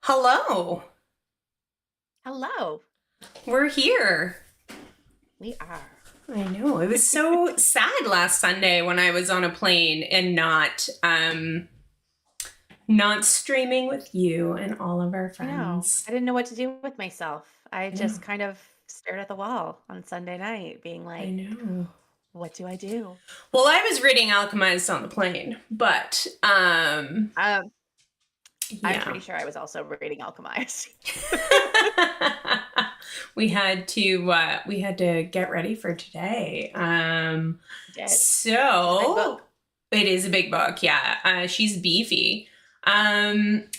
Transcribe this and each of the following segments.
Hello. Hello. We're here. We are. I know. It was so sad last Sunday when I was on a plane and not streaming with you and all of our I know. friends. I didn't know what to do with myself. I I know. just kind of stared at the wall on Sunday night, being I like, know. what do I do? Well, I was reading Alchemized on the plane, but Um, I'm yeah. pretty sure I was also reading Alchemized. We had to get ready for today. Did. Which is a big So book. it is a big book, yeah. She's beefy.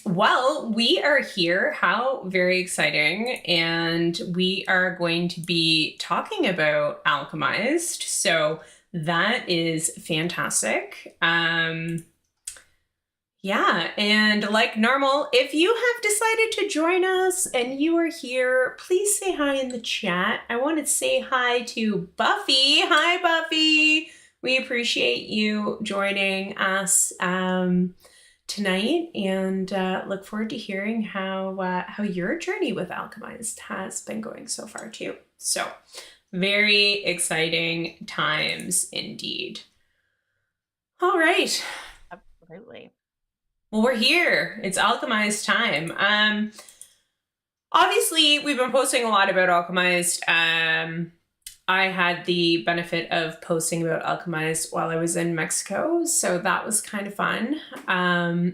Well, we are here. How very exciting. And we are going to be talking about Alchemized. So that is fantastic. Yeah, and like normal, if you have decided to join us and you are here, please say hi in the chat. I want to say hi to Buffy. Hi, Buffy. We appreciate you joining us tonight, and look forward to hearing how your journey with Alchemized has been going so far too. So, very exciting times indeed. All right. Absolutely. Well, we're here. It's Alchemized time. Obviously, we've been posting a lot about Alchemized. I had the benefit of posting about Alchemized while I was in Mexico, so that was kind of fun.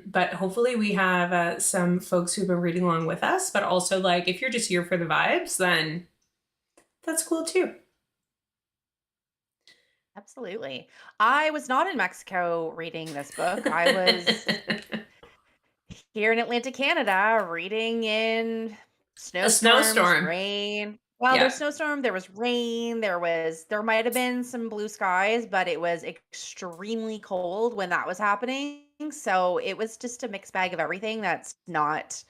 But hopefully, we have some folks who've been reading along with us. But also, like, if you're just here for the vibes, then that's cool too. Absolutely. I was not in Mexico reading this book. I was here in Atlantic, Canada, reading in A snowstorms, snowstorm. rain. Well, Yeah. there's snowstorm, there was rain, there might have been some blue skies, but it was extremely cold when that was happening. So it was just a mixed bag of everything that's not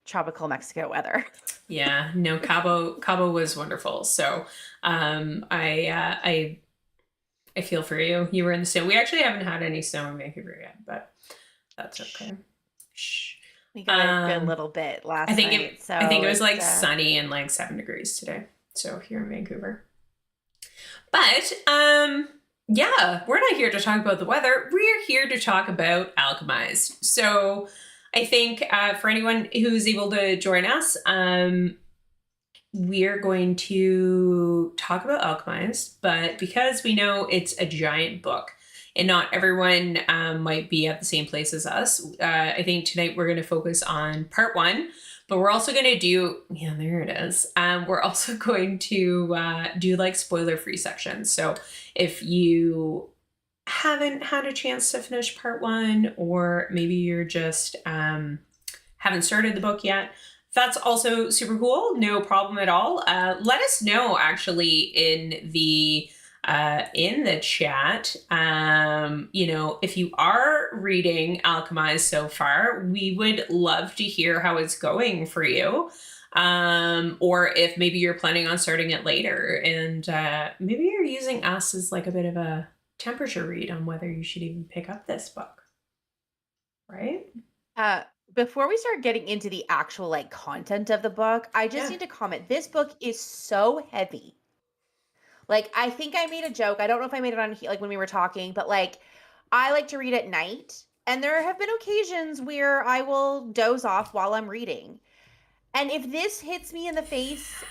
tropical Mexico weather. Yeah, no, Cabo was wonderful. So, I feel for you. You were in the snow. We actually haven't had any snow in Vancouver yet, but that's okay. Shh. We got a good Um, little bit I last think it. night, I think so it was it's like sunny and like 7 degrees today. So here in Vancouver. But yeah, we're not here to talk about the weather. We're here to talk about Alchemized. So I think for anyone who's able to join us, we're going to talk about Alchemized, but because we know it's a giant book and not everyone might be at the same place as us, I think tonight we're going to focus on part one, but we're also going to do, yeah, there it is. We're also going to do like spoiler free sections. So if you haven't had a chance to finish part one, or maybe you're just haven't started the book yet, that's also super cool. No problem at all. Let us know actually in the chat. If you are reading Alchemized so far, we would love to hear how it's going for you. Or if maybe you're planning on starting it later, and maybe you're using us as like a bit of a temperature read on whether you should even pick up this book, right? uh before we start getting into the actual like content of the book, I just Yeah. need to comment. This book is so heavy. Like, I think I made a joke. I don't know if I made it on like when we were talking, but like I like to read at night, and there have been occasions where I will doze off while I'm reading. And if this hits me in the face,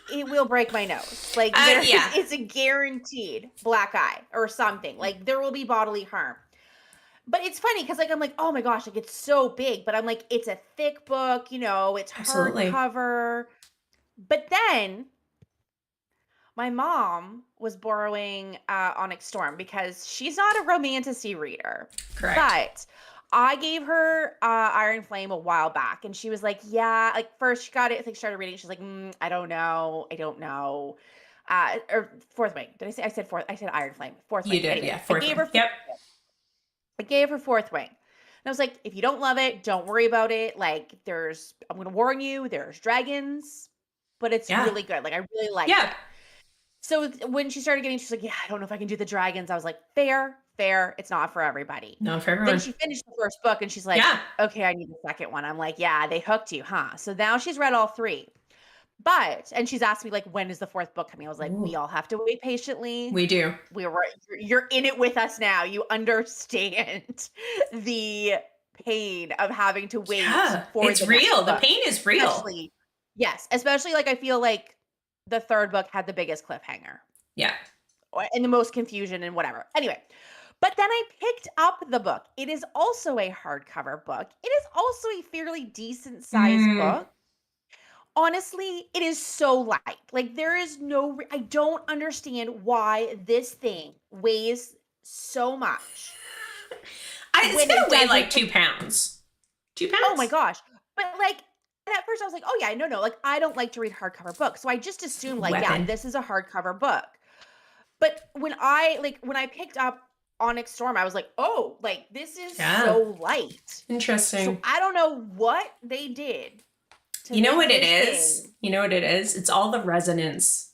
it will break my nose. Like Yeah. it's a guaranteed black eye or something. Like there will be bodily harm. But it's funny because like I'm like, oh my gosh, like it's so big, but I'm like, it's a thick book, it's Absolutely. hardcover. But then my mom was borrowing Onyx Storm because she's not a romantasy reader, Correct. but I gave her Iron Flame a while back, and she was like, "Yeah." Like first, she got it. I think started reading. She's like, "I don't know. I don't know." Or Fourth Wing. Did I say? I said fourth. I said Iron Flame. Fourth You Wing. did, yeah. Anyway, I Fourth gave one. her. Yep. I gave her Fourth Wing. And I was like, if you don't love it, don't worry about it. Like, I'm going to warn you, there's dragons, but it's Yeah. really good. Like, I really liked Yeah. it. So when she started getting, she's like, yeah, I don't know if I can do the dragons. I was like, fair. fair. It's not for everybody. Not for Then everyone. she finished the first book and she's like, Yeah. okay, I need the second one. I'm like, yeah, they hooked you, huh? So now she's read all 3. And she's asked me like, when is the 4th book coming? I was like, we Ooh, all have to wait patiently. we do. You're in it with us now. You understand the pain of having to wait Yeah, for it's the next real. The book. pain is real. Especially like I feel like the 3rd book had the biggest cliffhanger Yeah. and the most confusion and whatever. Anyway, but then I picked up the book. It is also a hardcover book. It is also a fairly decent sized Mm, book. Honestly, it is so light. Like there is I don't understand why this thing weighs so much it's when gonna it weigh doesn't. like 2 pounds. Two Oh my pounds? gosh. But like at first I was like, oh yeah, no, like I don't like to read hardcover books. So I just assumed like, yeah, Weapon. this is a hardcover book. But when I picked up Onyx Storm, I was like, oh, like this is Yeah. so light. So Interesting. I don't know what they did to You know make what it this is? thing. You know what it is? It's all the resonance.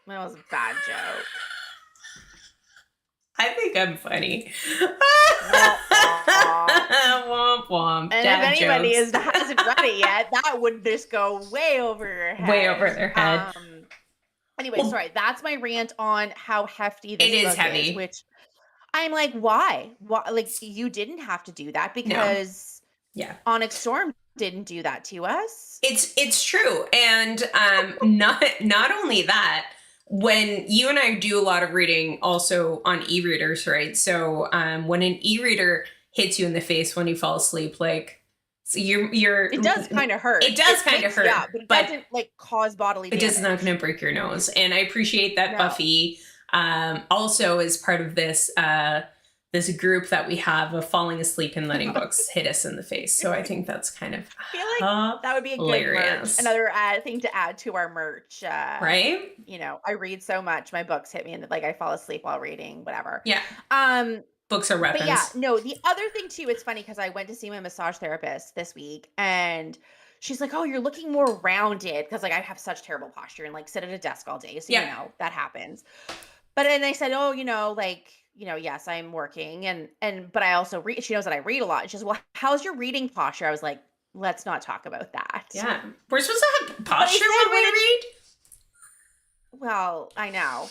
That was a bad joke. I think I'm funny. Womp womp. Womp womp. And Dad if anybody jokes. hasn't read it yet, that would just go way over your head. Way over their head. Anyway, Well, sorry. That's my rant on how hefty it this is book is, heavy. which I'm like, why? Why? Like, you didn't have to do that No. because Yeah. Onyx Storm didn't do that to us. It's true. And not only that, when you and I do a lot of reading also on e-readers, right? So when an e-reader hits you in the face when you fall asleep, like so you're It does kind of hurt. It does kind of hurt, yeah, but it doesn't like cause bodily it damage. is not going to break your nose. And I appreciate that No. Buffy also is part of this this group that we have of falling asleep and letting books hit us in the face. So I think that's kind of I feel like that would be a good merch. Another thing to add to our merch. Right? You know, I read so much, my books hit me and like I fall asleep while reading, whatever. Yeah. Books are weapons. But yeah, no, the other thing too, it's funny because I went to see my massage therapist this week and she's like, oh, you're looking more rounded because like I have such terrible posture and like sit at a desk all day. So, Yeah. you know, that happens. But then I said, oh, yes, I'm working but I also read. She knows that I read a lot. And she says, well, how's your reading posture? I was like, let's not talk about that. Yeah. We're supposed to have posture when we read? Well, I know.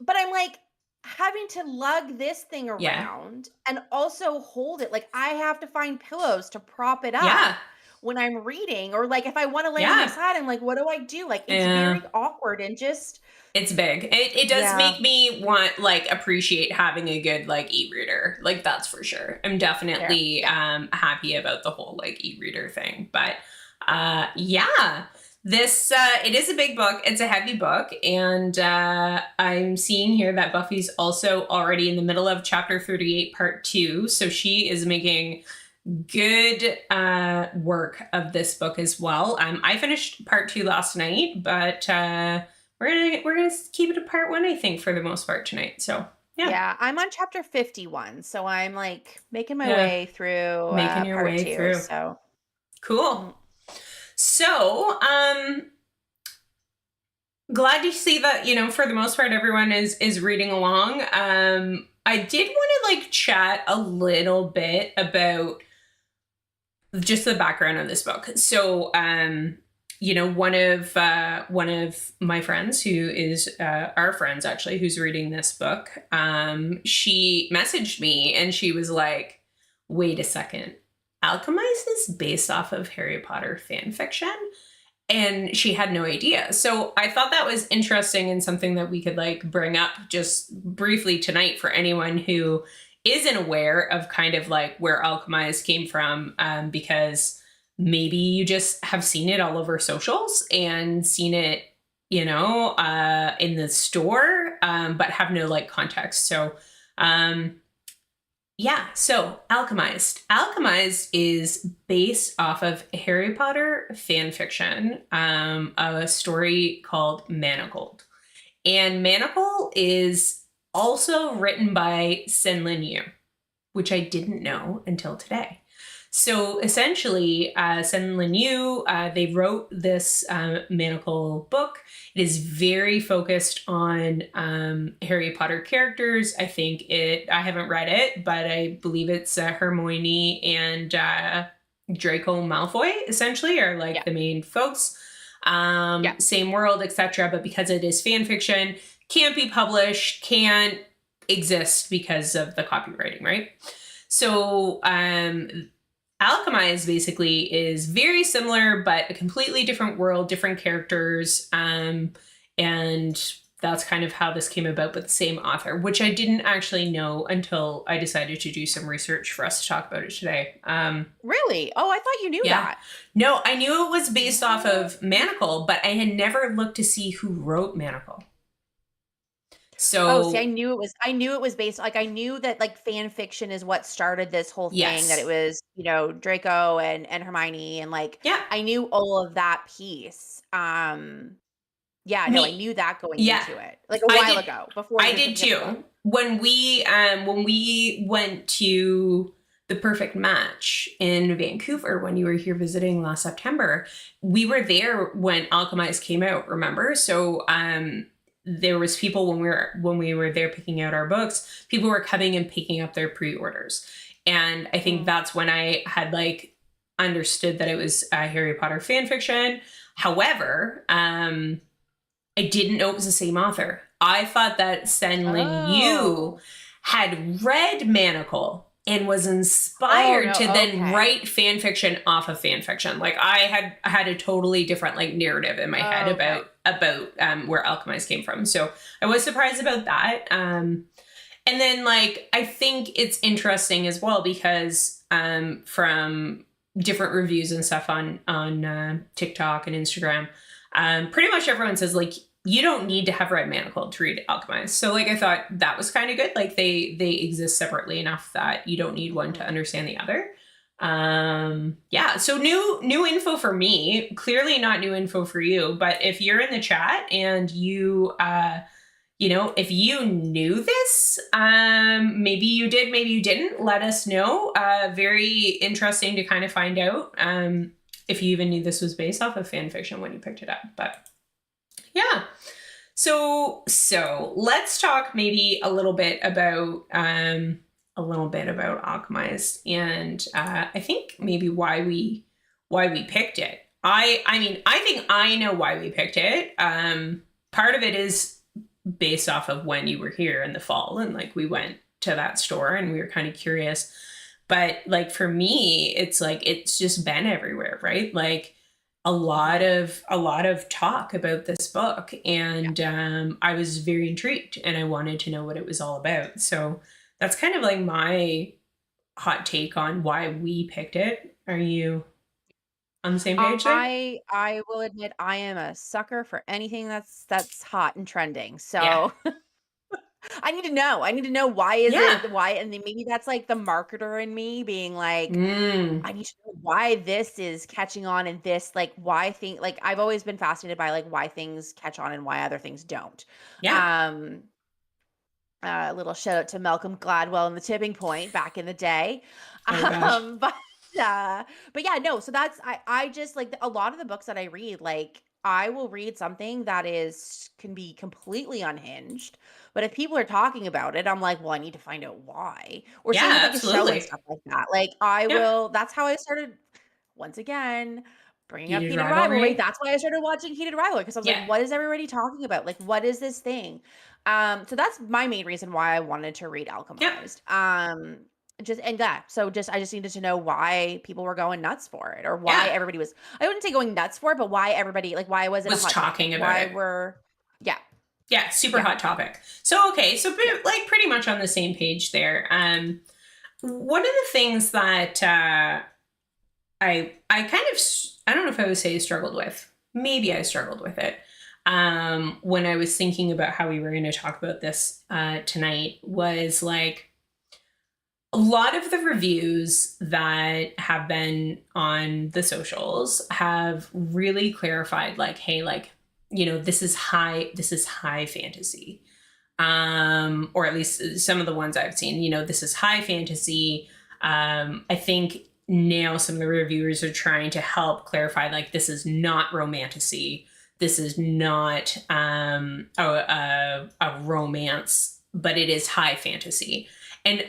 But I'm like, having to lug this thing around and also hold it. Like I have to find pillows to prop it up when I'm reading. Or like if I want to lay on my side, I'm like, what do I do? Like it's very awkward and just it's big. It does make me want like appreciate having a good like e-reader. Like that's for sure. I'm definitely happy about the whole like e-reader thing. But this it is a big book. It's a heavy book, and I'm seeing here that Buffy's also already in the middle of chapter 38, part 2. So she is making good work of this book as well. I finished part 2 last night, but we're gonna keep it a part 1, I think, for the most part tonight. So yeah, I'm on chapter 51, so I'm like making my way through. Making your way 2, through. So cool. So, glad to see that, you know, for the most part, everyone is reading along. I did want to like chat a little bit about just the background of this book. So, you know, one of my friends who is our friends actually, who's reading this book, she messaged me and she was like, wait a second. Alchemised is based off of Harry Potter fan fiction, and she had no idea. So I thought that was interesting and something that we could like bring up just briefly tonight for anyone who isn't aware of kind of like where Alchemised came from, because maybe you just have seen it all over socials and seen it, you know, in the store, but have no like context. So so Alchemised. Alchemised is based off of Harry Potter fan fiction, a story called Manacled. And Manacled is also written by SenLinYu, which I didn't know until today. So essentially, SenLinYu, they wrote this Manacle book. It is very focused on Harry Potter characters. I haven't read it, but I believe it's Hermione and Draco Malfoy, essentially, are like Yeah. the main folks. Yeah. Same world, etc. But because it is fan fiction, can't be published, can't exist because of the copywriting, right? So Alchemized basically is very similar, but a completely different world, different characters. And that's kind of how this came about, but the same author, which I didn't actually know until I decided to do some research for us to talk about it today. Really? Oh, I thought you knew Yeah. that. No, I knew it was based off of Manacle, but I had never looked to see who wrote Manacle. Oh, see, So, I knew it was based like I knew that like fan fiction is what started this whole thing, that it yes. was, Draco and Hermione, and like Yeah. I knew all of that piece. Yeah, no, I Me. knew that going Yeah. into it. Like a I while did. ago, before I even did picking up the book. too. When we went to the Perfect Match in Vancouver when you were here visiting last September, we were there when Alchemized came out, remember? So there was people when we were there picking out our books, people were coming and picking up their pre-orders. And I think that's when I had like understood that it was Harry Potter fan fiction. However, I didn't know it was the same author. I thought that Senlin Yu Oh. had read Manacle and was Oh, inspired no, to then okay. write fan fiction off of fan fiction. Like I had a totally different like narrative in my head Okay. about where Alchemized came from. So I was surprised about that. And then like I think it's interesting as well because from different reviews and stuff on TikTok and Instagram, pretty much everyone says like you don't need to have read Manacle to read Alchemized. So like I thought that was kind of good. Like they exist separately enough that you don't need one to understand the other. Yeah, so new info for me, clearly not new info for you, but if you're in the chat and you if you knew this, maybe you did, maybe you didn't, let us know. Very interesting to kind of find out if you even knew this was based off of fan fiction when you picked it up. But yeah. So let's talk maybe a little bit about Alchemized, and I think maybe why we picked it. I mean I think I know why we picked it. Part of it is based off of when you were here in the fall and like we went to that store and we were kind of curious. But like for me, it's like it's just been everywhere, right? Like a lot of talk about this book, and I was very intrigued and I wanted to know what it was all about. So that's kind of like my hot take on why we picked it. Are you on the same page there? I will admit I am a sucker for anything that's hot and trending. Yeah. So I need to know. I need to know why is Yeah. it why, and then maybe that's like the marketer in me being like, Mm. I need to know why this is catching on, and this like why like I've always been fascinated by like why things catch on and why other things don't. Yeah. Um a little shout out to Malcolm Gladwell and the Tipping Point back in the day. Oh gosh. Um, but but yeah, no, so that's I just like a lot of the books that I read, like I will read something that can be completely unhinged. But if people are talking about it, I'm like, well, I need to find out why. Or same with Yeah, like a show and absolutely. stuff like that. Like Yeah. that's how I started once again bringing up Heated Heated Rivalry. rivalry. That's why I started watching Heated Rivalry, because I was like, Yeah. what is everybody talking about? Like, what is this thing? So that's my main reason why I wanted to read Yeah. Alchemized. So I just needed to know why people were going nuts for it, or why Yeah. everybody was, I wouldn't say going nuts for it, but why everybody, like why was it a Was hot topic? talking about Why it. yeah, Yeah, super yeah, hot topic. So okay, so yeah. like pretty much on the same page there. One of the things that I kind of I don't know if I would say struggled with. Maybe I struggled with it. When I was thinking about how we were going to talk about this tonight was like a lot of the reviews that have been on the socials have really clarified like, hey, like, this is high fantasy. Or at least some of the ones I've seen, this is high fantasy. I think now some of the reviewers are trying to help clarify, like, this is not romantasy. This is not a romance, but it is high fantasy. And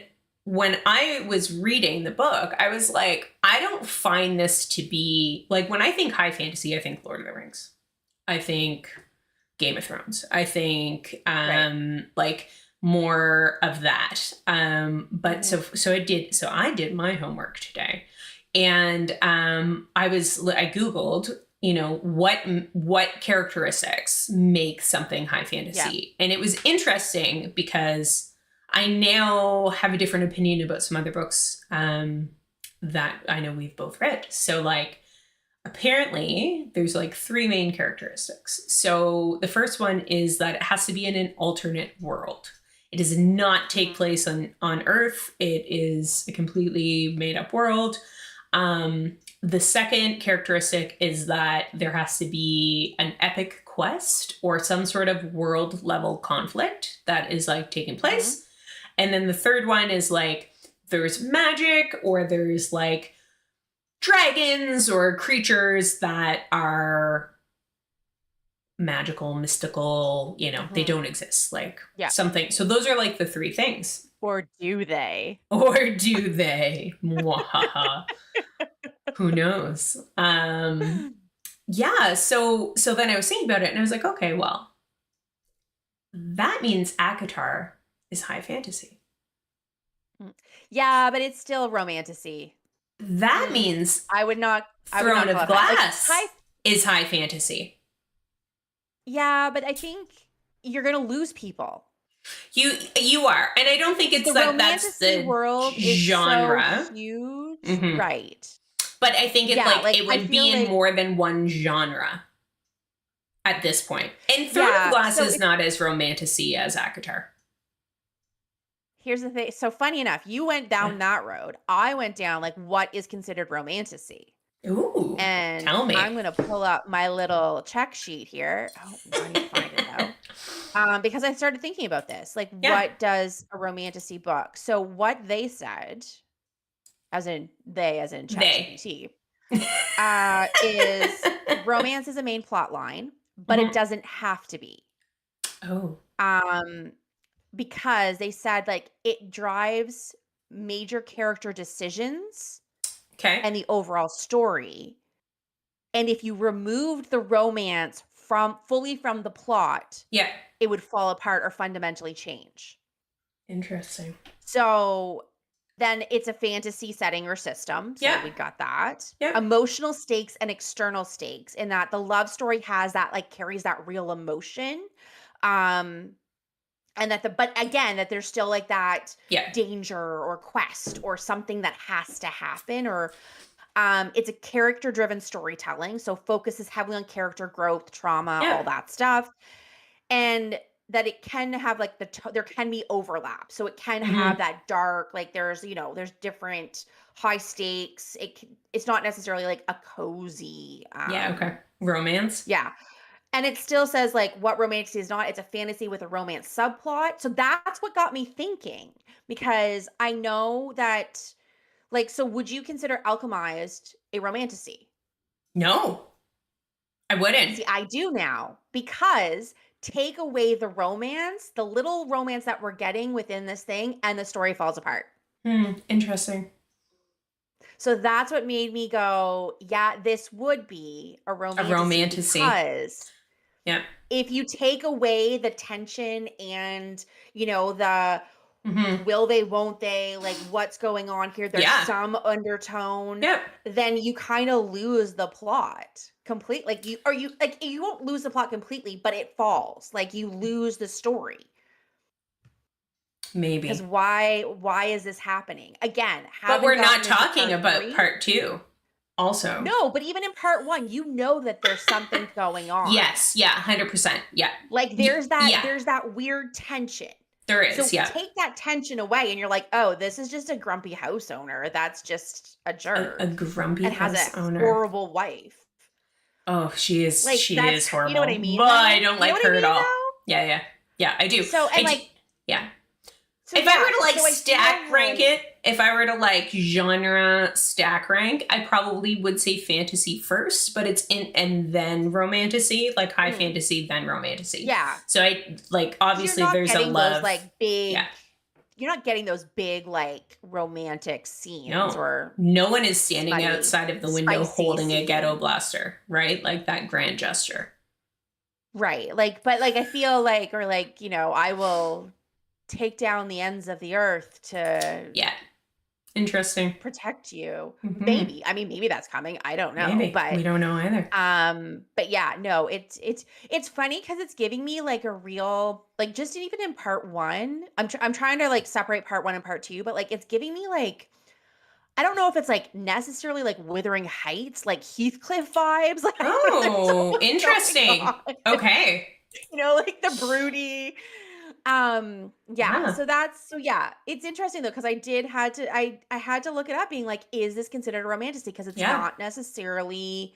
when I was reading the book, I was like, I don't find this to be, like, when I think high fantasy, I think Lord of the Rings. I think Game of Thrones. I think like more of that. But so I did my homework today, and I Googled, you know, what characteristics make something high fantasy, and it was interesting because I now have a different opinion about some other books that I know we've both read. So, like, apparently there's like 3 main characteristics. So the first one is that it has to be in an alternate world. It does not take place on Earth. It is a completely made up world. The second characteristic is that there has to be an epic quest or some sort of world level conflict that is like taking place. And then the third one is like there's magic, or there's like dragons or creatures that are magical, mystical, you know, they don't exist, like something. So those are like the 3 things. Or do they? Or do they? Mwahaha. Who knows? Yeah, so then I was thinking about it and I was like, okay, well, that means ACOTAR is high fantasy. Yeah, but it's still romantasy. That means I would not Throne of Glass is high fantasy. Yeah, but I think you're gonna lose people. You are, and I don't think it's that's the world genre. Is so huge, right? But I think it would be in more than one genre at this point. And Throne of Glass is not as romantasy as ACOTAR. Here's the thing. So funny enough, you went down that road. I went down like what is considered romantasy. Ooh, and tell me. I'm gonna pull up my little check sheet here. Oh, I need to find it though. Because I started thinking about this. Like, what does a romantasy book? So what they said, as in ChatGPT, is romance is a main plot line, but it doesn't have to be. Oh. Because they said like it drives major character decisions and the overall story. And if you removed the romance fully from the plot, it would fall apart or fundamentally change. Interesting. So then it's a fantasy setting or system. So we got that. Emotional stakes and external stakes, in that the love story has that, like, carries that real emotion. And but again, that there's still like that danger or quest or something that has to happen, or it's a character-driven storytelling. So focuses heavily on character growth, trauma, all that stuff. And that it can have like there can be overlap. So it can have that dark, like there's different high stakes. It's not necessarily like a cozy. Romance. Yeah. And it still says like what romantasy is not. It's a fantasy with a romance subplot. So that's what got me thinking, because I know that, like, so would you consider Alchemised a romantasy? No, I wouldn't. See, I do now, because take away the romance, the little romance that we're getting within this thing, and the story falls apart. Interesting. So that's what made me go, yeah, this would be a romantasy. Because if you take away the tension and, the will they, won't they, like what's going on here, there's some undertone, then you kind of lose the plot completely. You won't lose the plot completely, but it falls. Like, you lose the story. Maybe. Because why is this happening? Again, but we're not talking about part 2 also. No, but even in part 1, that there's something going on. Yes, 100%. Yeah. Like there's that weird tension. There is, so take that tension away and you're like, oh, this is just a grumpy house owner that's just a jerk. A grumpy house has a owner. Horrible wife. Oh, she is horrible. You know what I mean? But I don't like her at all. Yeah, I do. So, and If I were to like so I stack feel rank like- it, if I were to like genre stack rank, I probably would say fantasy first, but it's in and then romantasy, like high fantasy, then romantasy. Yeah. So I like 'Cause you're obviously not there's a getting love. those like big Yeah. you're not getting those big like romantic scenes No. or No one is standing smutty, outside of the window spicy holding a ghetto scene. blaster, right? Like that grand gesture. Right. Like, but like I feel like, or like, I will take down the ends of the earth to Yeah. Interesting. protect you. Hmm. Maybe. I mean, maybe that's coming. I don't know. Maybe. We don't know either. But yeah, no, it's funny because it's giving me like a real like just even in part one. I'm trying to like separate part one and part two, but like it's giving me like I don't know if it's like necessarily like Wuthering Heights, like Heathcliff vibes. Like I don't know, there's so Oh, much going interesting. on. Okay. Like the broody. Yeah, Yeah. so yeah, it's interesting though because I had to look it up being like is this considered a romantasy because it's Yeah. not necessarily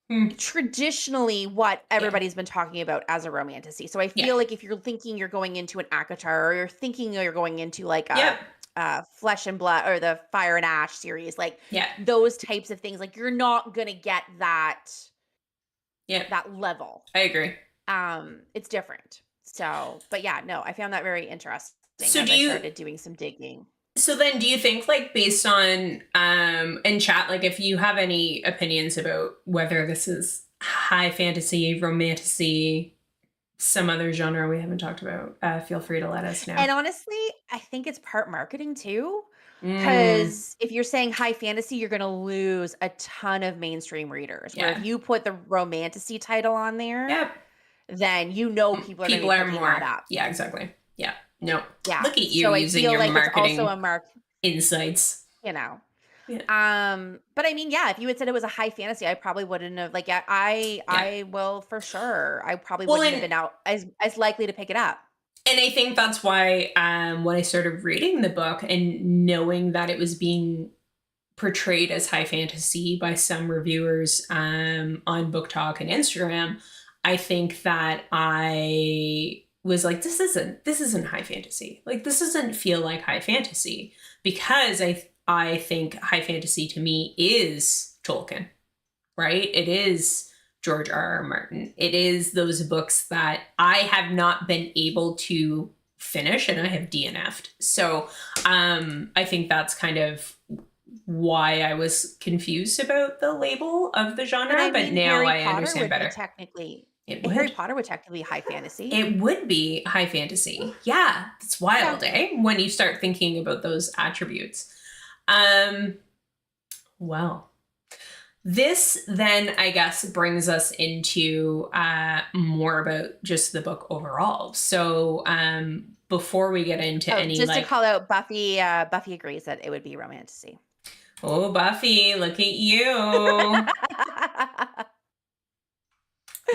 Hmm. traditionally what Yeah. everybody's been talking about as a romantasy. So I Yeah. feel like if you're thinking you're going into an ACOTAR or you're thinking you're going into like Yep. a Flesh and Blood or the Fire and Ash series, like Yeah. those types of things, like you're not gonna get Yep. that level. I agree. It's different. So, but yeah, no, I found that very interesting So as do I you started doing some digging. so then do you think like based on in chat, like if you have any opinions about whether this is high fantasy, romantasy, some other genre we haven't talked about, feel free to let us know. And honestly, I think it's part marketing too. Mm, Because if you're saying high fantasy, you're going to lose a ton of mainstream readers. Where yeah. if you put the romantasy title on there, Yep. then people are going to People be are picking more. that up. Yeah, exactly. Yeah. No. Yeah. Look at you So I using feel your like it's also marketing a insights. you know. Yeah. But I mean, yeah, if you had said it was a high fantasy, I probably wouldn't have like I will for sure. I probably Well, wouldn't have been out as likely to pick it up. and I think that's why when I started reading the book and knowing that it was being portrayed as high fantasy by some reviewers on Book Talk and Instagram, I think that I was like, this isn't high fantasy. Like this doesn't feel like high fantasy because I think high fantasy to me is Tolkien, right? It is George R.R. Martin. It is those books that I have not been able to finish and I have DNF'd. So I think that's kind of why I was confused about the label of the genre, but now I understand better. Harry Potter would technically be high fantasy. It would be high fantasy. Yeah, it's wild, when you start thinking about those attributes. Well, this then, I guess, brings us into more about just the book overall. So before we get into any just to call out Buffy, Buffy agrees that it would be romantasy. Oh, Buffy, look at you.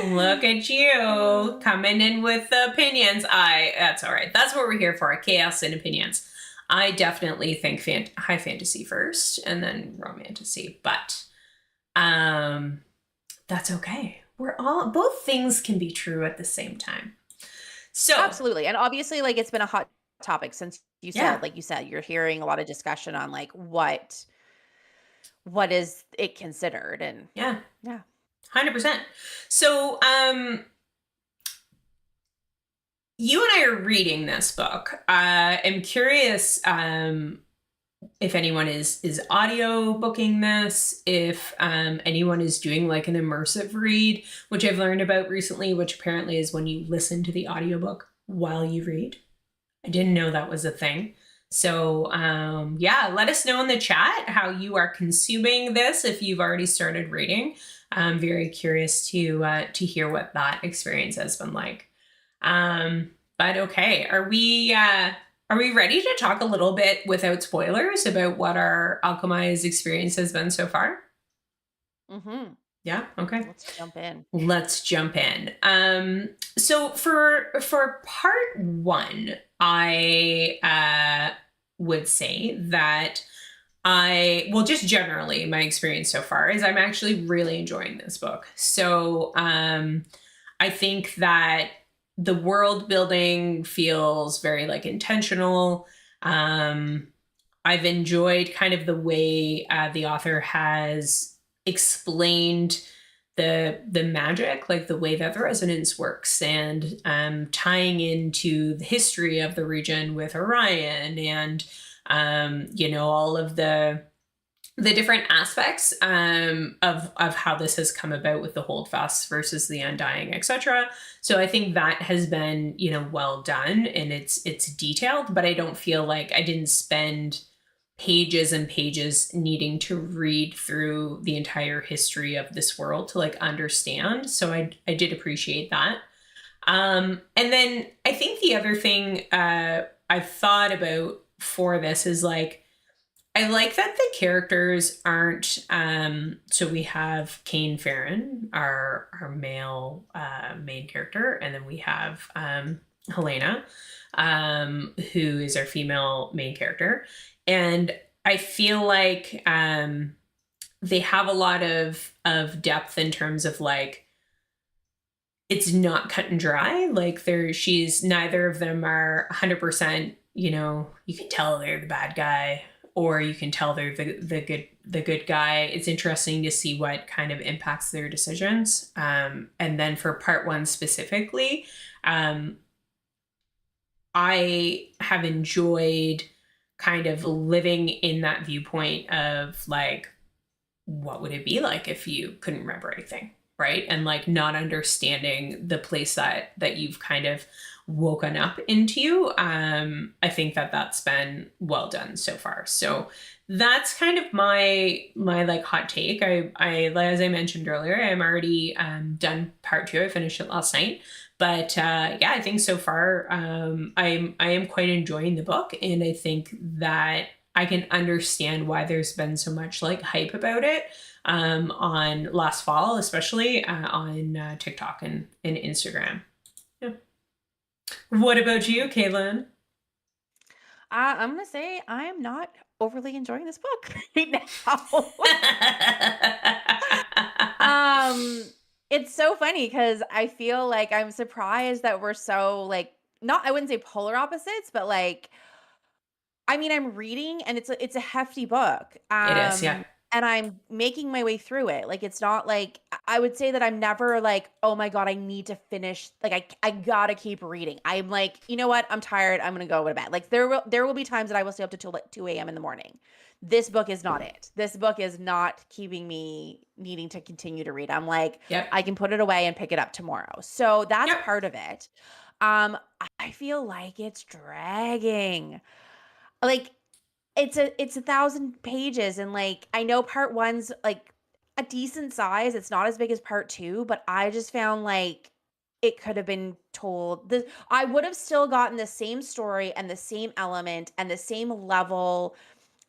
Look at you coming in with the opinions. That's all right. That's what we're here for, chaos and opinions. I definitely think high fantasy first and then romantasy, but that's okay. Both things can be true at the same time. So absolutely. And obviously, like it's been a hot topic since you said, like you said, you're hearing a lot of discussion on like what is it considered and yeah 100%. So you and I are reading this book. I'm curious if anyone is audio booking this, if anyone is doing like an immersive read, which I've learned about recently, which apparently is when you listen to the audiobook while you read. I didn't know that was a thing. So yeah, let us know in the chat how you are consuming this if you've already started reading. I'm very curious to hear what that experience has been like. But okay, are we ready to talk a little bit without spoilers about what our Alchemised experience has been so far? Mm-hmm. Yeah. Okay. Let's jump in. So for part one, I would say that just generally my experience so far is I'm actually really enjoying this book. So I think that the world building feels very like intentional. Um, I've enjoyed kind of the way the author has explained the magic, like the way that the resonance works, and tying into the history of the region with Orion, and all of the different aspects of how this has come about with the holdfasts versus the undying, etc. So I think that has been well done, and it's detailed, but I don't feel like I didn't spend pages and pages needing to read through the entire history of this world to like understand. So I did appreciate that. And then I think the other thing I've thought about for this is like, I like that the characters aren't. So we have Kane Farron, our male main character, and then we have Helena, who is our female main character, and I feel like they have a lot of depth in terms of like it's not cut and dry. Like she's neither of them are 100%. You can tell they're the bad guy, or you can tell they're the good guy. It's interesting to see what kind of impacts their decisions. And then for part one specifically, I have enjoyed kind of living in that viewpoint of like, what would it be like if you couldn't remember anything, right? And like not understanding the place that you've kind of woken up into. I think that's been well done so far. So that's kind of my like hot take. I as I mentioned earlier, I'm already done part two. I finished it last night. But yeah, I think so far I am quite enjoying the book, and I think that I can understand why there's been so much like hype about it on last fall, especially on TikTok and Instagram. Yeah. What about you, Caitlin? I'm gonna say I'm not overly enjoying this book right now. It's so funny because I feel like I'm surprised that we're so like not I wouldn't say polar opposites, but like I mean, I'm reading and it's a hefty book. It is, yeah. And I'm making my way through it. Like it's not like I would say that I'm never like, "Oh my god, I need to finish. Like I got to keep reading." I'm like, "You know what? I'm tired. I'm going to go to bed." Like there will be times that I will stay up to till like 2 a.m. in the morning. This book is not it. This book is not keeping me needing to continue to read. I'm like, Yep. I can put it away and pick it up tomorrow. So that's Yep. part of it. Um I feel like it's dragging. Like it's 1,000 pages and, like, I know part 1's, like, a decent size, it's not as big as part 2, but I just found, like, it could have been told the I would have still gotten the same story and the same element and the same level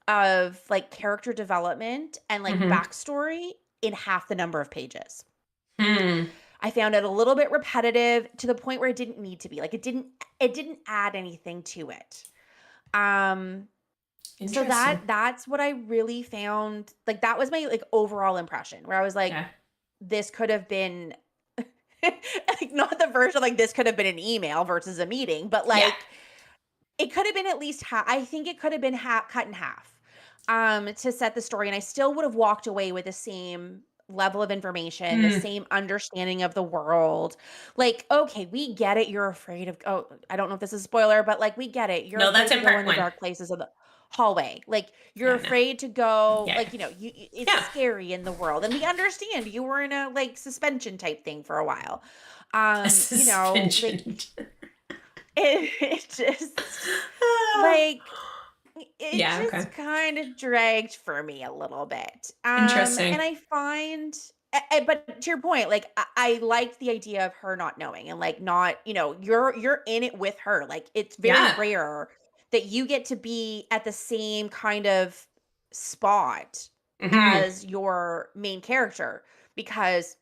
of, like, character development and, like, Mm-hmm. backstory in half the number of pages. Hmm. I found it a little bit repetitive to the point where it didn't need to be, like, it didn't add anything to it. Um so Interesting. that's what I really found like, that was my, like, overall impression where I was like, Yeah. "This could have been" like, not the version like, this could have been an email versus a meeting, but, Yeah. like, it could have been at least I think it could have been cut in half, to set the story, and I still would have walked away with the same level of information, the Hmm. same understanding of the world. Like, okay, we get it, you're afraid of I don't know if this is a spoiler, but, like, we get it. You're No, that's afraid to in go part in the one. dark places of the hallway. Like, you're Yeah, no. afraid to go Yeah. like, it's Yeah. scary in the world, and we understand you were in a, like, suspension type thing for a while. A Like, suspension. it just Ah. like it Yeah, okay. just kind of dragged for me a little bit. And Interesting. I find but to your point, like I liked the idea of her not knowing and like not, you're in it with her. Like it's very Yeah. rare that you get to be at the same kind of spot Hmm. as your main character because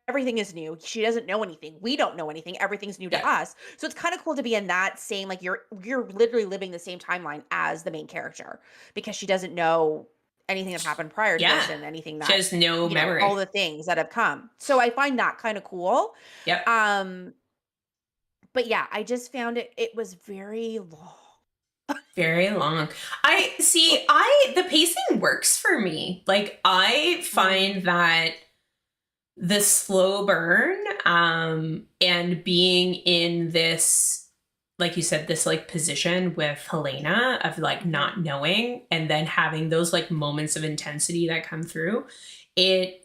everything is new. She doesn't know anything. We don't know anything. Everything's new to Yeah. us. So it's kind of cool to be in that same like you're literally living the same timeline as the main character because she doesn't know anything that happened prior to Yeah. this and anything She that has no all memory. the things that have come. So I find that kind of cool. Yep. Um But yeah, I just found it was very long. Very long. The pacing works for me. Like, I Mm, find that the slow burn, and being in this, like you said, this like position with Helena of like mhm. not knowing, and then having those like moments of intensity that come through, it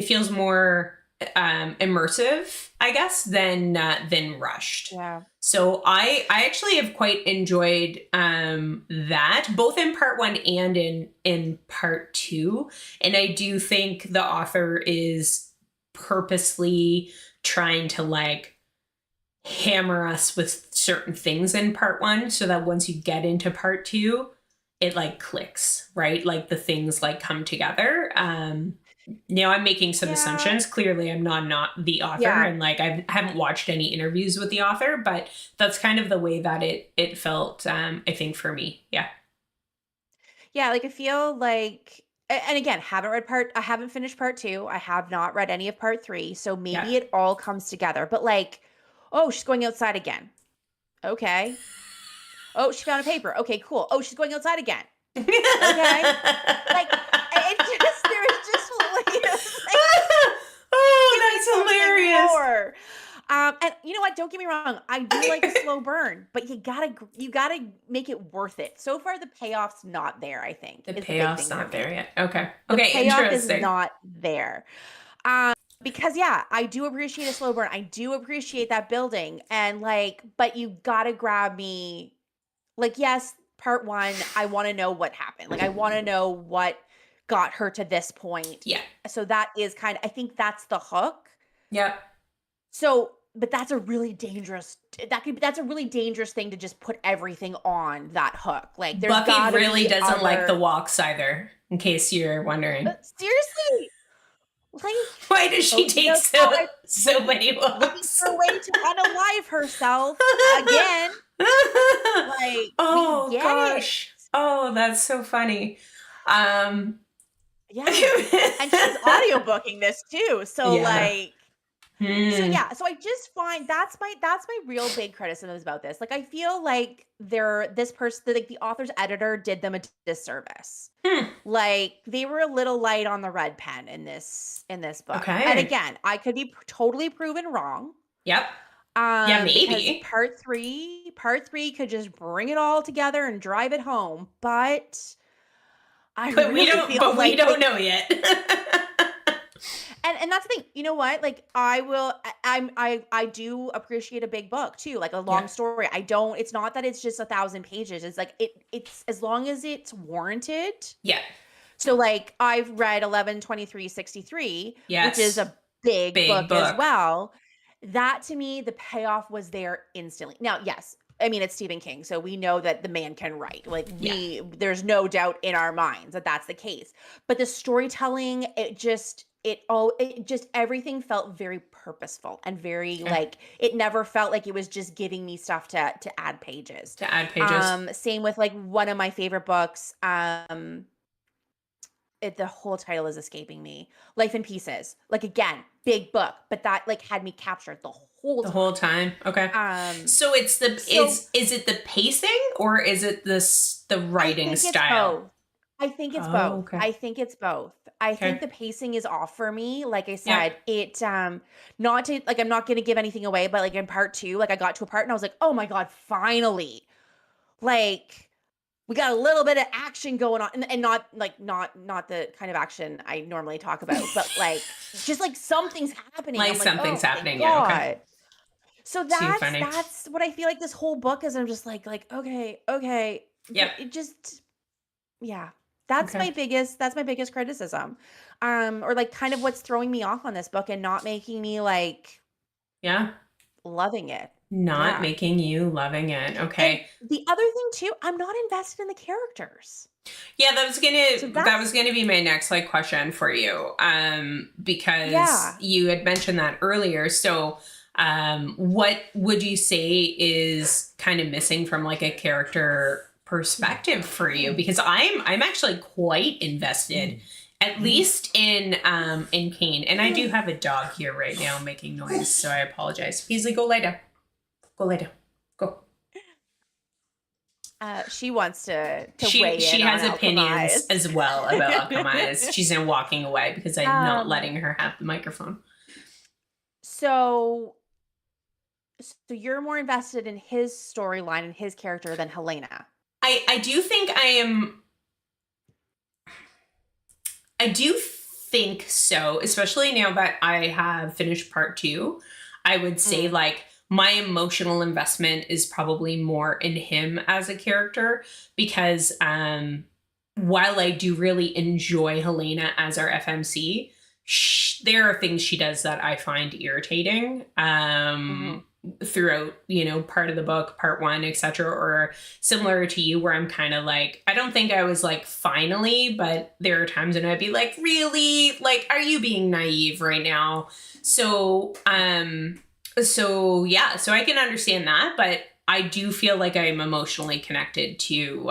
feels more immersive, I guess, than rushed. Yeah. So I actually have quite enjoyed that, both in part one and in part two. And I do think the author is purposely trying to like hammer us with certain things in part one so that once you get into part two, it like clicks, right? Like the things like come together. Now I'm making some Yeah. assumptions. Clearly, I'm not the author, Yeah. and like I haven't watched any interviews with the author, but that's kind of the way that it felt. I think for me, yeah, Yeah, like, I feel like and again, I haven't finished part 2, I have not read any of part 3, so yeah. maybe it all comes together, but, like, "Oh, she's going outside again. Okay. Oh, she found a paper. Okay, cool. Oh, she's going outside again. Okay." Like, it just there is just like give me Oh, that's something hilarious. more. And you know what? Don't get me wrong. I do like a slow burn, but you gotta make it worth it. So far, the payoff's not there. I think The is the big payoff's thing for not there me. yet. Okay. The Okay. payoff is Interesting. not there. Um, because yeah, I do appreciate a slow burn. I do appreciate that building, and like, but you gotta grab me. Like, yes, part one, I want to know what happened. Like, I want to know what got her to this point. Yeah. So that is I think that's the hook. Yep. So, but that's a really dangerous thing to just put everything on that hook. Like there's Buffy got to really be doesn't like the other walks either, in case you're wondering. seriously, like Why does she take Olivia tried so looking many looking walks? for a way to unalive herself again. Like we Oh get it. gosh. Oh, that's so funny. Um Yeah. And she's audiobooking this too. So yeah. like so Hmm. yeah, so I just find that's my real big criticism about this. Like I feel like this person like the author's editor did them a disservice. Hmm. Like they were a little light on the red pen in this book. And Okay. again, I could be totally proven wrong. Yep. Yeah, Because maybe. part 3 could just bring it all together and drive it home, but I But we really don't feel but we like don't know yet. and that's the thing. You know what? Like I will I do appreciate a big book too, like a Yeah. long story. I don't it's not that it's just 1,000 pages. It's like it's as long as it's warranted. Yeah. So like I've read 11/23/63, which is Yes. a big Big book as book. well. That to me, the payoff was there instantly. Now, yes, I mean it's Stephen King, so we know that the man can write. Like Yeah. there's no doubt in our minds that that's the case. But the storytelling, it just everything felt very purposeful and very Okay. like it never felt like it was just giving me stuff to add pages. To add pages. Same with like one of my favorite books. The whole title is escaping me. Life in Pieces. Like again, big book, but that like had me captured the whole The whole time. time. Okay. Um, So it's the so is it the pacing or is it the I writing think it's style? both. I think it's Oh, both. okay. I think it's both. I think Okay. the pacing is off for me. Like I Yep. said, not to like I'm not gonna give anything away, but like in part two, like I got to a part and I was like, oh my God, finally. Like we got a little bit of action going on and not like not the kind of action I normally talk about, but like just like something's happening. Like I'm like, something's oh, thank happening. Yeah. Okay. God. So Too that's funny. that's what I feel like this whole book is. I'm just like, okay, okay. Yep. But it just yeah. Okay. That's my biggest criticism. Or like kind of what's throwing me off on this book and not making me like Yeah. loving it. Not Yeah. making you loving it. And Okay. the other thing too, I'm not invested in the characters. Yeah, So that was that's gonna be my next like question for you. Because yeah. you had mentioned that earlier. So what would you say is kind of missing from like a character perspective for you? Because I'm actually quite invested, at least in Kane. And I do have a dog here right now making noise, so I apologize. Paisley, go lie down. Go lay down. Go. She wants to She weigh in on has opinions Alchemized. as well about Alchemized. She's now walking away because I'm not um, letting her have the microphone. so so you're more invested in his storyline and his character than Helena. I do think I am. I do think so, especially now that I have finished part two. I would say Mm. like my emotional investment is probably more in him as a character because while I do really enjoy Helena as our FMC, there are things she does that I find irritating. Hmm. Throughout, part of the book, part one, etc., or similar to you, where I'm kind of like, I don't think I was like finally, but there are times when I'd be like, really, like, are you being naive right now? So yeah, so I can understand that, but I do feel like I'm emotionally connected to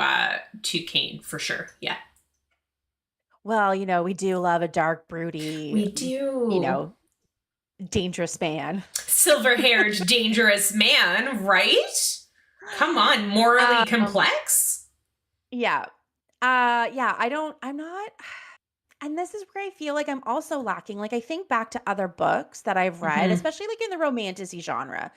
Kane for sure. Yeah, Well, we do love a dark, broody, we you do. know, dangerous man. Silver-haired, dangerous man, right? Come on, morally Um, complex. yeah. Yeah, I'm not, and this is where I feel like I'm also lacking. Like I think back to other books that I've read, Hmm. especially like in the romantasy genre.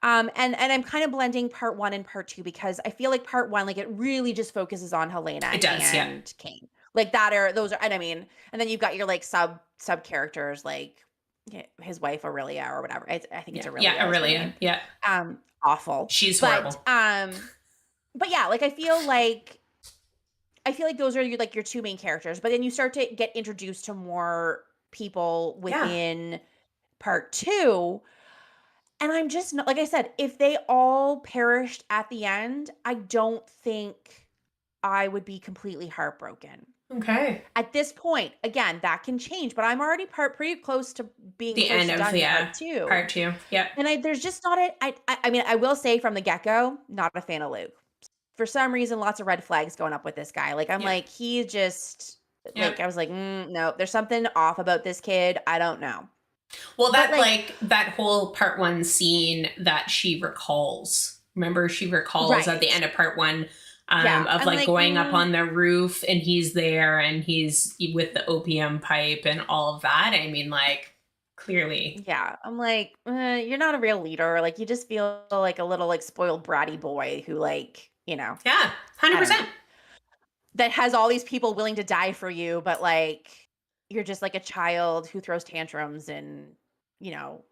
And I'm kind of blending part one and part two because I feel like part one, like it really just focuses on Helena It does, yeah. and Kane. Like that are those are, and I mean, and then you've got your like sub characters like his wife Aurelia or whatever. I think it's Yeah, yeah, Aurelia is her Aurelia, name. yeah. Awful. She's But horrible. yeah, like I feel like those are your two main characters, but then you start to get introduced to more people Yeah. within part 2, and I'm just not like I said, if they all perished at the end, I don't think I would be completely heartbroken. Okay. At this point, again, that can change, but I'm already pretty close to being The close end to of done the in part 2. part two. Yep. And there's just not a I mean, I will say from the get-go, not a fan of Luke. For some reason, lots of red flags going up with this guy. Like, I'm Yep. like, he just like, Yep. I was like, no, there's something off about this kid. I don't know. Well, But that like, like that whole part one scene that she recalls. Remember, she recalls at the right. end of part one, Yeah. of I'm like like, going up on the roof and he's there and he's with the opium pipe and all of that. I mean, like, clearly. yeah. I'm like, you're not a real leader. Like, you just feel like a little like spoiled bratty boy who like, Yeah, I don't know, 100%. that has all these people willing to die for you, but like, you're just like a child who throws tantrums and, you know,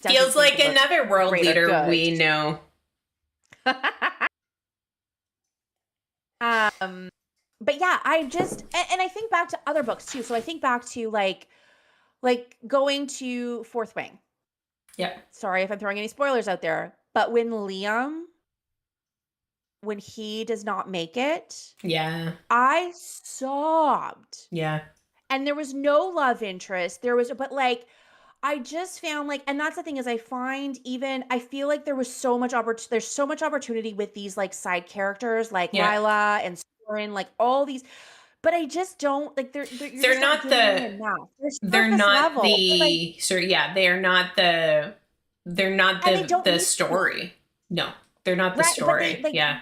doesn't Feels think like about the another world greater leader good. we know. um, but yeah, and I think back to other books too. So I think back to like going to Fourth Wing. Yep. Sorry if I'm throwing any spoilers out there, but when he does not make it, Yeah. I sobbed. Yeah. And there was no love interest. But like I just found like, and that's the thing is I feel like there's so much opportunity with these like side characters like Yeah. Lila and Soren, like all these, but I just don't like you're They're just not not giving me the enough. They're they're surface not level. Like, the so yeah, they're not and they don't the need to be. story. No, they're not the Right, but they story. like Yeah.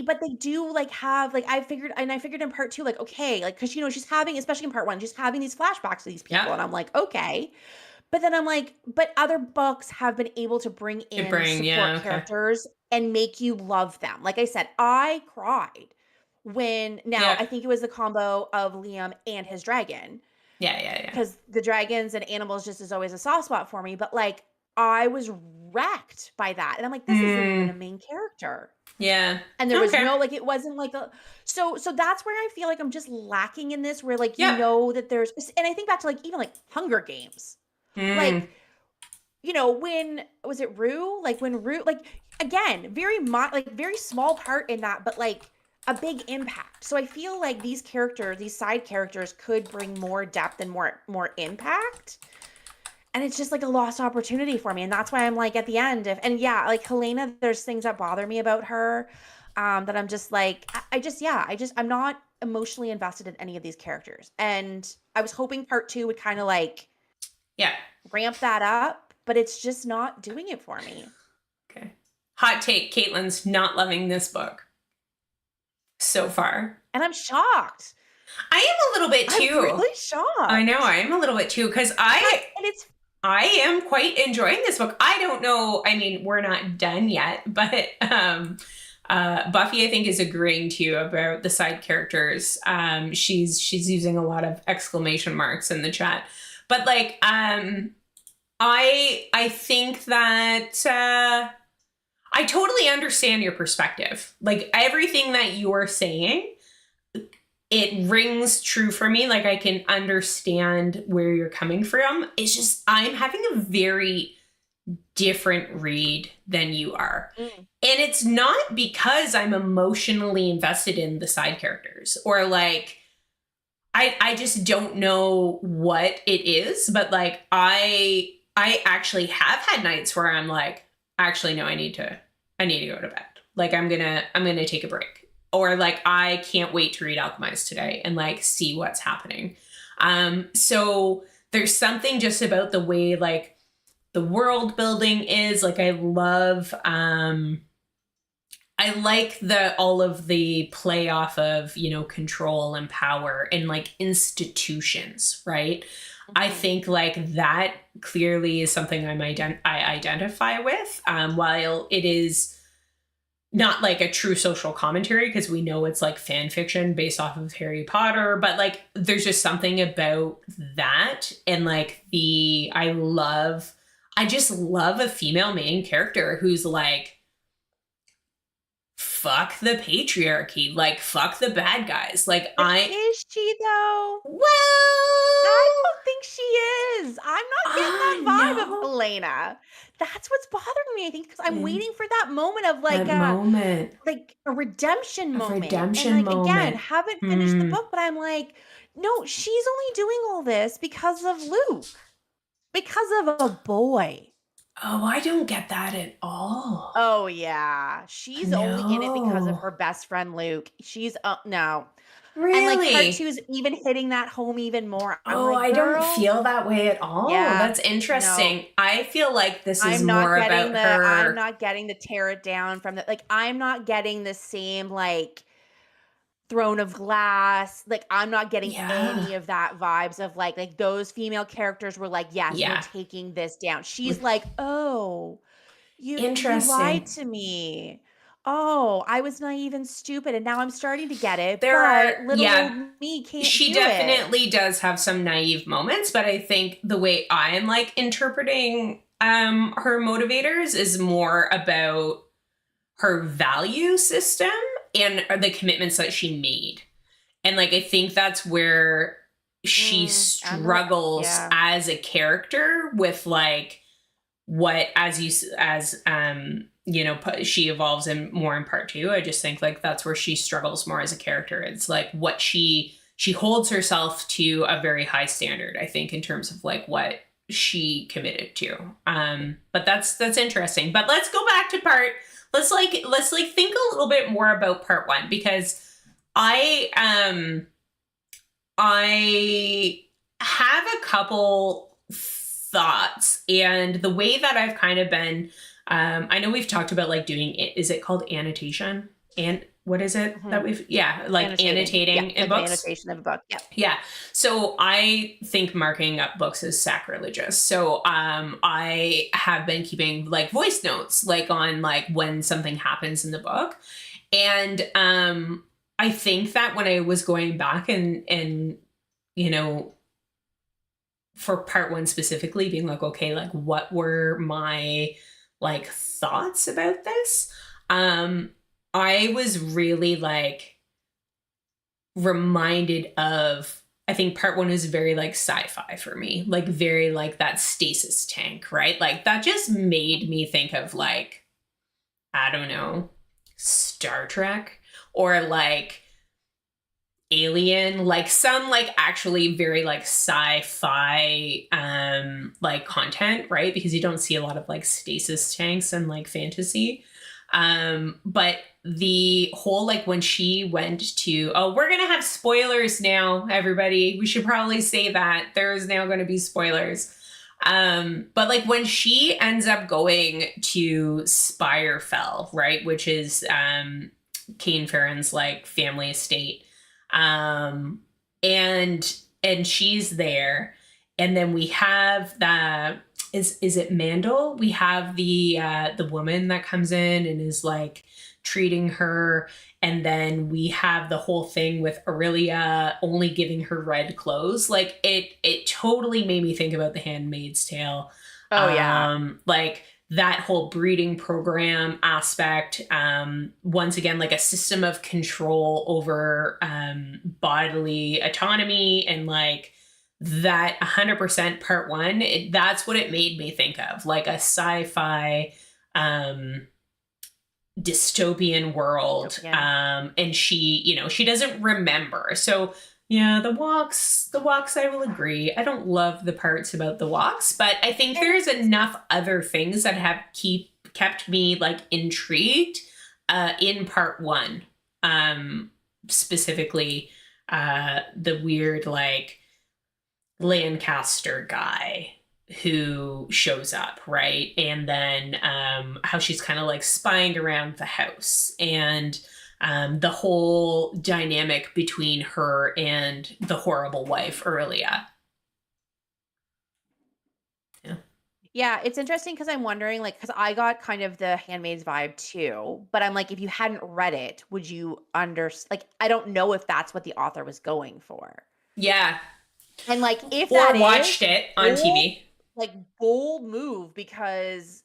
but they do like have like I figured in part 2 like okay, like cuz she's having especially in part 1, she's having these flashbacks to these Yeah. people and I'm like, "Okay." But then I'm like, but other books have been able to bring To in bring, support yeah, okay. characters and make you love them. Like I said, I cried when now Yeah. I think it was the combo of Liam and his dragon Yeah, yeah, yeah. because the dragons and animals just is always a soft spot for me, but like I was wrecked by that. And I'm like, this isn't even a Mm, main character. yeah. And there was Okay. no like it wasn't like a so that's where I feel like I'm just lacking in this where like Yep. that there's and I think back to like even like Hunger Games. Mm, Like, when was it Rue? Like when Rue like again, like very small part in that, but like a big impact. So I feel like these side characters could bring more depth and more impact. And it's just like a lost opportunity for me. And that's why I'm like at the end and yeah, like Helena, there's things that bother me about her. That I'm just like, I'm not emotionally invested in any of these characters. And I was hoping part 2 would kind of yeah. ramp that up, but it's just not doing it for me. Okay. Hot take, Caitlin's not loving this book so far. And I'm shocked. I am a little bit I'm too. really shocked. I know, I am a little bit too, because I am quite enjoying this book. I don't know. I mean, we're not done yet, but Buffy, I think, is agreeing to you about the side characters. She's using a lot of exclamation marks in the chat, but like, I think that I totally understand your perspective. Like everything that you're saying, it rings true for me. Like I can understand where you're coming from. It's just I'm having a very different read than you are. And it's not because I'm emotionally invested in the side characters or like I just don't know what it is, but like I actually have had nights where I'm like, actually no, I need to go to bed. Like I'm gonna take a break. Or like, I can't wait to read Alchemised today and like see what's happening. So there's something just about the way like the world building is. Like I like all of the play off of, you know, control and power and like institutions, right? I think like that clearly is something I identify with, while it is not like a true social commentary because we know it's like fan fiction based off of Harry Potter, but like there's just something about that. And like I just love a female main character who's like, fuck the patriarchy, like fuck the bad guys. Like is she though? Well, I don't think she is. I'm not getting that vibe no. of Elena. That's what's bothering me. I think because I'm waiting for that moment of like like a redemption moment. Redemption and like moment. Again, haven't finished the book, but I'm like, no, she's only doing all this because of Luke, because of a boy. Oh, I don't get that at all. Oh yeah, she's only in it because of her best friend Luke. She's no. Really? And like part 2 is even hitting that home even more. I don't feel that way at all. Yeah, that's interesting. No. I feel like this is I'm not getting the tear it down from the like. I'm not getting the same like Throne of Glass. Like I'm not getting any of that vibes of like those female characters were like, yes, we're taking this down. She's like, oh, you lied to me. Oh, I was naive and stupid, and now I'm starting to get it. Little old me can't. She definitely does have some naive moments, but I think the way I'm like interpreting her motivators is more about her value system and the commitments that she made. And like I think that's where she struggles as a character with like what you know, she evolves more in part 2. I just think like that's where she struggles more as a character. It's like what she holds herself to a very high standard, I think, in terms of like what she committed to. But that's interesting. But let's go back to let's think a little bit more about part 1, because I have a couple thoughts, and the way that I've kind of been I know we've talked about like doing is it called annotation? And what is it that we've annotating in books? Annotation of a book. Yeah. So I think marking up books is sacrilegious. So I have been keeping like voice notes like on like when something happens in the book. And I think that when I was going back and you know, for part 1 specifically, being like, okay, like what were my like thoughts about this? I was really like reminded of, I think part 1 is very like sci-fi for me, like very like that stasis tank, right? Like that just made me think of like, I don't know, Star Trek or like Alien, like some like actually very like sci-fi like content, right? Because you don't see a lot of like stasis tanks and like fantasy. But the whole like when she went to, oh, we're gonna have spoilers now, everybody. We should probably say that there is now going to be spoilers. But like when she ends up going to Spirefell, right, which is Kane Farron's like family estate, um, and she's there, and then we have the is it Mandel? We have the woman that comes in and is like treating her, and then we have the whole thing with Aurelia only giving her red clothes. Like it totally made me think about The Handmaid's Tale. Oh yeah. Like that whole breeding program aspect, once again like a system of control over bodily autonomy, and like that 100% part one, that's what it made me think of, like a sci-fi um dystopian world. Dystopian. And she, she doesn't remember. So yeah, the walks I will agree, I don't love the parts about the walks, but I think there's enough other things that have kept me like intrigued in part one. Specifically the weird like Lancaster guy who shows up, right? And then how she's kind of like spying around the house, and the whole dynamic between her and the horrible wife, Aurelia. Yeah. Yeah, it's interesting because I'm wondering, like, because I got kind of the Handmaid's vibe too, but I'm like, if you hadn't read it, would you like, I don't know if that's what the author was going for. Yeah. And like, if Or that watched is it on bold, TV. like bold move, because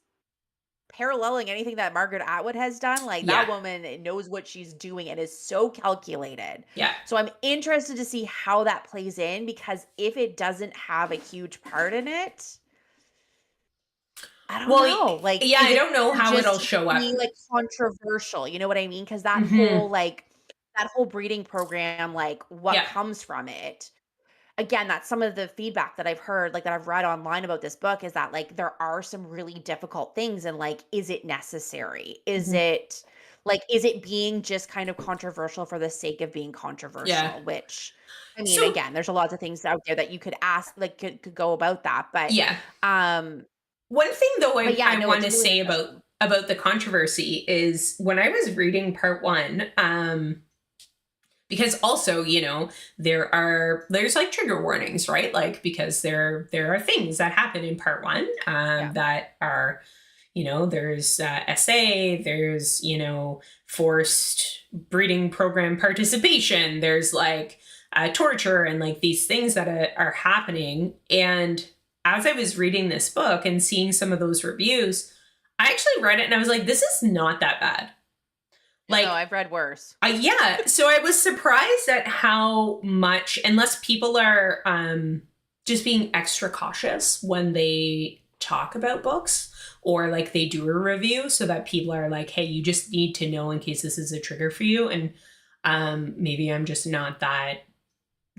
paralleling anything that Margaret Atwood has done, like Yeah. that woman knows what she's doing and is so calculated. Yeah. So I'm interested to see how that plays in, because if it doesn't have a huge part in it, I don't know. Like, yeah, is I it don't know more how it'll just show up. being like controversial? You know what I mean? Because Mm-hmm. that whole breeding program, like what Yeah. comes from it, again, that's some of the feedback that I've heard, like that I've read online about this book, is that like there are some really difficult things, and like, is it necessary? Mm-hmm. Is it being just kind of controversial for the sake of being Yeah. controversial? Which, I mean, So again, there's a lot of things out there that you could ask, like could go about that, yeah. um, One thing though but yeah, I no, want it's to really say interesting. about the controversy is when I was reading part one, because also, there's like trigger warnings, right? Like because there are things that happen in part one Yeah. that are, there's SA, there's, forced breeding program participation, there's like torture and like these things that are happening. And as I was reading this book and seeing some of those reviews, I actually read it and I was like, this is not that bad. No, Like, I've read worse. yeah. So I was surprised at how much, unless people are just being extra cautious when they talk about books, or like they do a review, so that people are like, hey, you just need to know in case this is a trigger for you. And maybe I'm just not that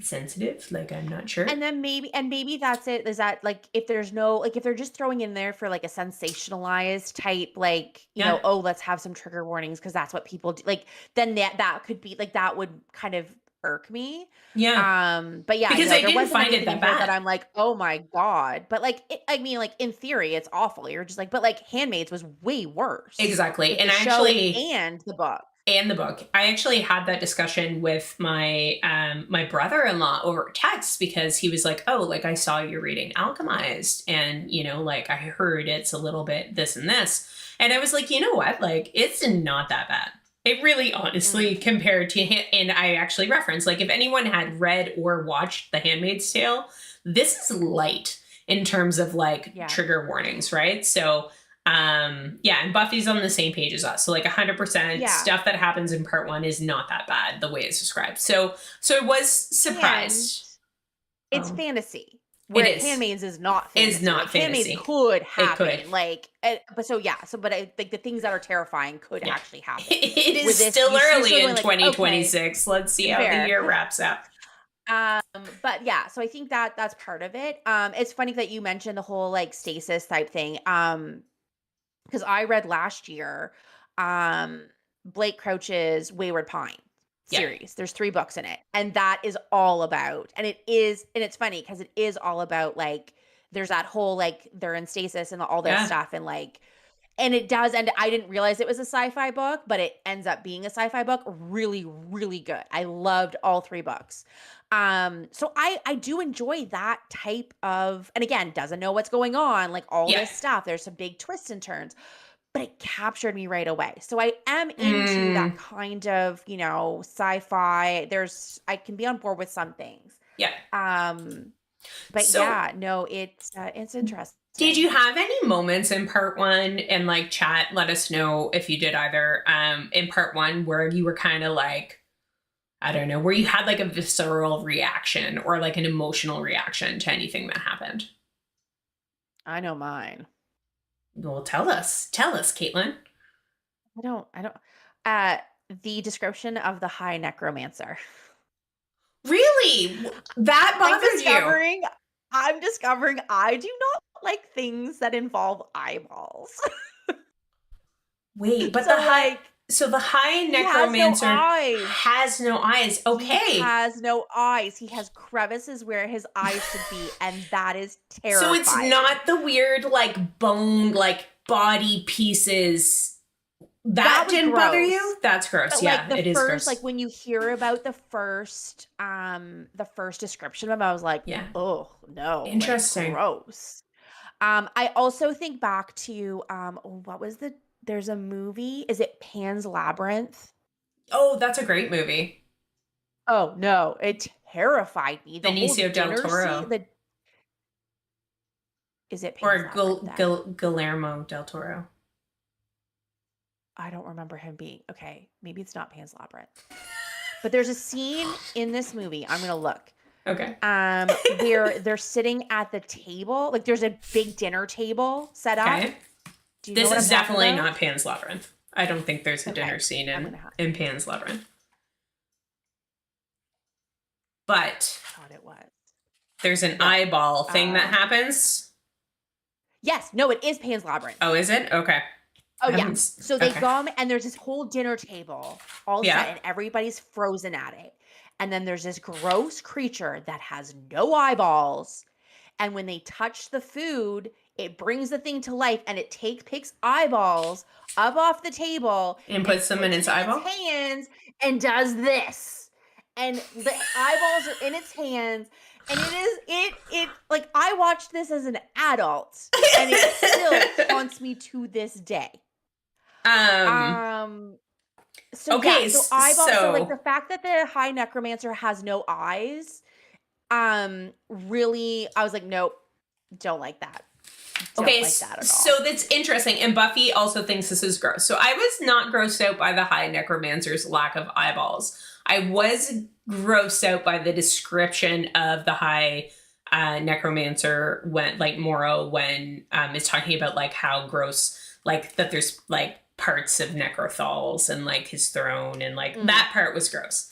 sensitive. Like, I'm not sure. And maybe that's it, is that like, if there's no, like, if they're just throwing in there for like a sensationalized type, like, Yeah. oh, let's have some trigger warnings because that's what people do, like, then that could be like, that would kind of irk me. Yeah. But yeah, Because no, I there didn't wasn't find it anything in that here that bad. I'm like, oh my god. But like, I mean, like in theory, it's awful. You're just like, but like, Handmaids was way worse, Exactly. like And the I show actually and the book. and the book. I actually had that discussion with my brother-in-law over text, because he was like, "Oh, like I saw you reading Alchemized, and like I heard it's a little bit this and this," and I was like, "You know what? Like it's not that bad. It really, honestly, Mm, compared to him." And I actually referenced, like, if anyone had read or watched The Handmaid's Tale, this is light in terms of like yeah. trigger warnings, right? So yeah, and Buffy's on the same page as us, so like 100% Yeah. stuff that happens in part one is not that bad the way it's described. So I was And surprised. it's um fantasy, it whereas is Handmaids is not is fantasy. not Like, Handmaids fantasy. could It could. happen, like, but so yeah, but I think the things that are terrifying could Yeah. actually happen. It With is this, still you're early sort of in going like, okay, 2026. Let's see how the fair. year wraps up. But yeah, so I think that that's part of it. It's funny that you mentioned the whole like stasis type thing. Because I read last year, Blake Crouch's Wayward Pine Yeah. series. There's 3 books in it, and that is all about, and it's funny because it is all about like there's that whole like they're in stasis and all this Yeah. stuff, and like, and it does, and I didn't realize it was a sci-fi book, but it ends up being a sci-fi book. Really, really good. I loved all three books. So I do enjoy that type of, and again, doesn't know what's going on, like all Yeah. this stuff. There's some big twists and turns, but it captured me right away. So I am into that Mm, kind of, sci-fi. I can be on board with some things. yeah. Um, but So yeah, no, it's did you interesting. have any moments in part one, and like chat, let us know if you did either, in part one where you were kind of like, I don't know, where you had like a visceral reaction or like an emotional reaction to anything that happened? I know mine. Well, tell us, Caitlin. I don't uh the description of the high necromancer. Really? That I'm bothered you? discovering I'm discovering I do not like things that involve eyeballs. Wait, but So like the high he has no necromancer eyes. has no eyes. He Okay. has no eyes. He has crevices where his eyes should be, and that is So it's terrifying. not the weird like bone like body pieces That that was didn't bother you? gross. That's gross. But like Yeah, the it is first, like gross. when you hear about the first description of him, I was like, Yeah. oh no, like Interesting. gross. I also think back to what was there's a movie, is it Pan's Labyrinth? Oh, that's a great movie. Oh no, it terrified me. The whole Benicio del dinner scene, Toro the is it Pan's or Labyrinth then? Guillermo del Toro. I don't remember him being okay. Maybe it's not Pan's Labyrinth. But there's a scene in this movie, I'm gonna look, Okay. where they're sitting at the table, like there's a big dinner table set up. Okay. Do you know This what is I'm talking definitely about? not Pan's Labyrinth. I don't think there's a dinner Okay, scene I'm in gonna have Pan's Labyrinth. But thought it was. there's an No. eyeball thing that Um, happens. yes, no, it is Pan's Labyrinth. Oh, is it? Okay. Oh I yeah. haven't. So they Okay. come and there's this whole dinner table all set Yeah. and everybody's frozen at it. And then there's this gross creature that has no eyeballs. And when they touch the food, it brings the thing to life and it picks eyeballs up off the table And and puts them in puts its it in its eyeball? hands and does this. And the eyeballs are in its hands. And it like I watched this as an adult and it still haunts me to this day. um, Um, so yeah, okay, so eyeball so like so the fact that the high necromancer has no eyes, really I was like, nope, don't like that. Don't okay, like that at all. so that's interesting. And Buffy also thinks this is gross. So I was not grossed out by the high necromancer's lack of eyeballs. I was grossed out by the description of the high necromancer when, like Moro, when is talking about like how gross, like that there's like parts of Necrothal's and like his throne, and like Mm. that part was gross.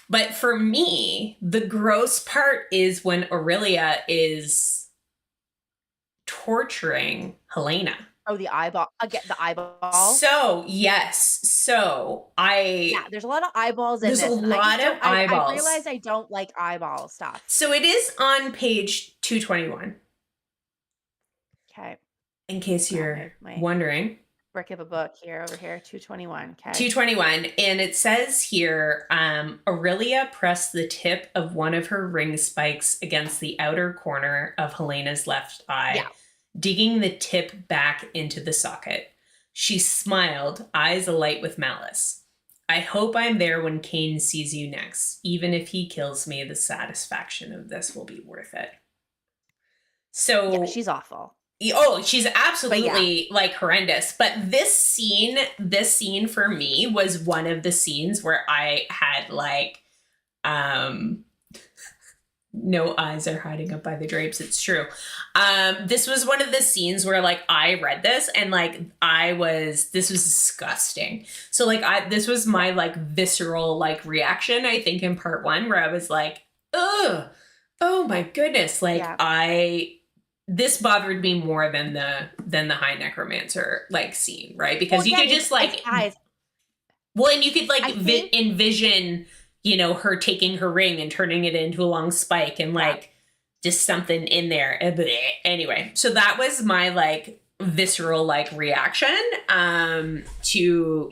But for me, the gross part is when Aurelia is torturing Helena. Oh, the eyeball. Again, the eyeball. So, yes. Yeah, there's a lot of eyeballs in There's a this, and I just lot of don't. I eyeballs. realize I don't like eyeball stuff. So it is on page 221, Okay, in case got you're my wondering. brick of a book here over here. 221. Okay. 221. And it says here, Aurelia pressed the tip of one of her ring spikes against the outer corner of Helena's left eye, Yeah. digging the tip back into the socket. She smiled, eyes alight with malice. I hope I'm there when Cain sees you next. Even if he kills me, the satisfaction of this will be worth it. Yeah, So, she's awful. oh, she's But yeah, absolutely like horrendous. But this scene for me was one of the scenes where I had like, um, no eyes are hiding up by the drapes. It's true. This was one of the scenes where like I read this and like this was disgusting. So like this was yeah, my like visceral like reaction, I think, in part one, where I was like, ugh, oh my goodness. Like yeah. this bothered me more than the high necromancer like scene, right? Well, Because you again, could just it's like, eyes. well, and you could like I think. envision, her taking her ring and turning it into a long spike and Yeah. like just something in there. Anyway, so that was my like visceral like reaction to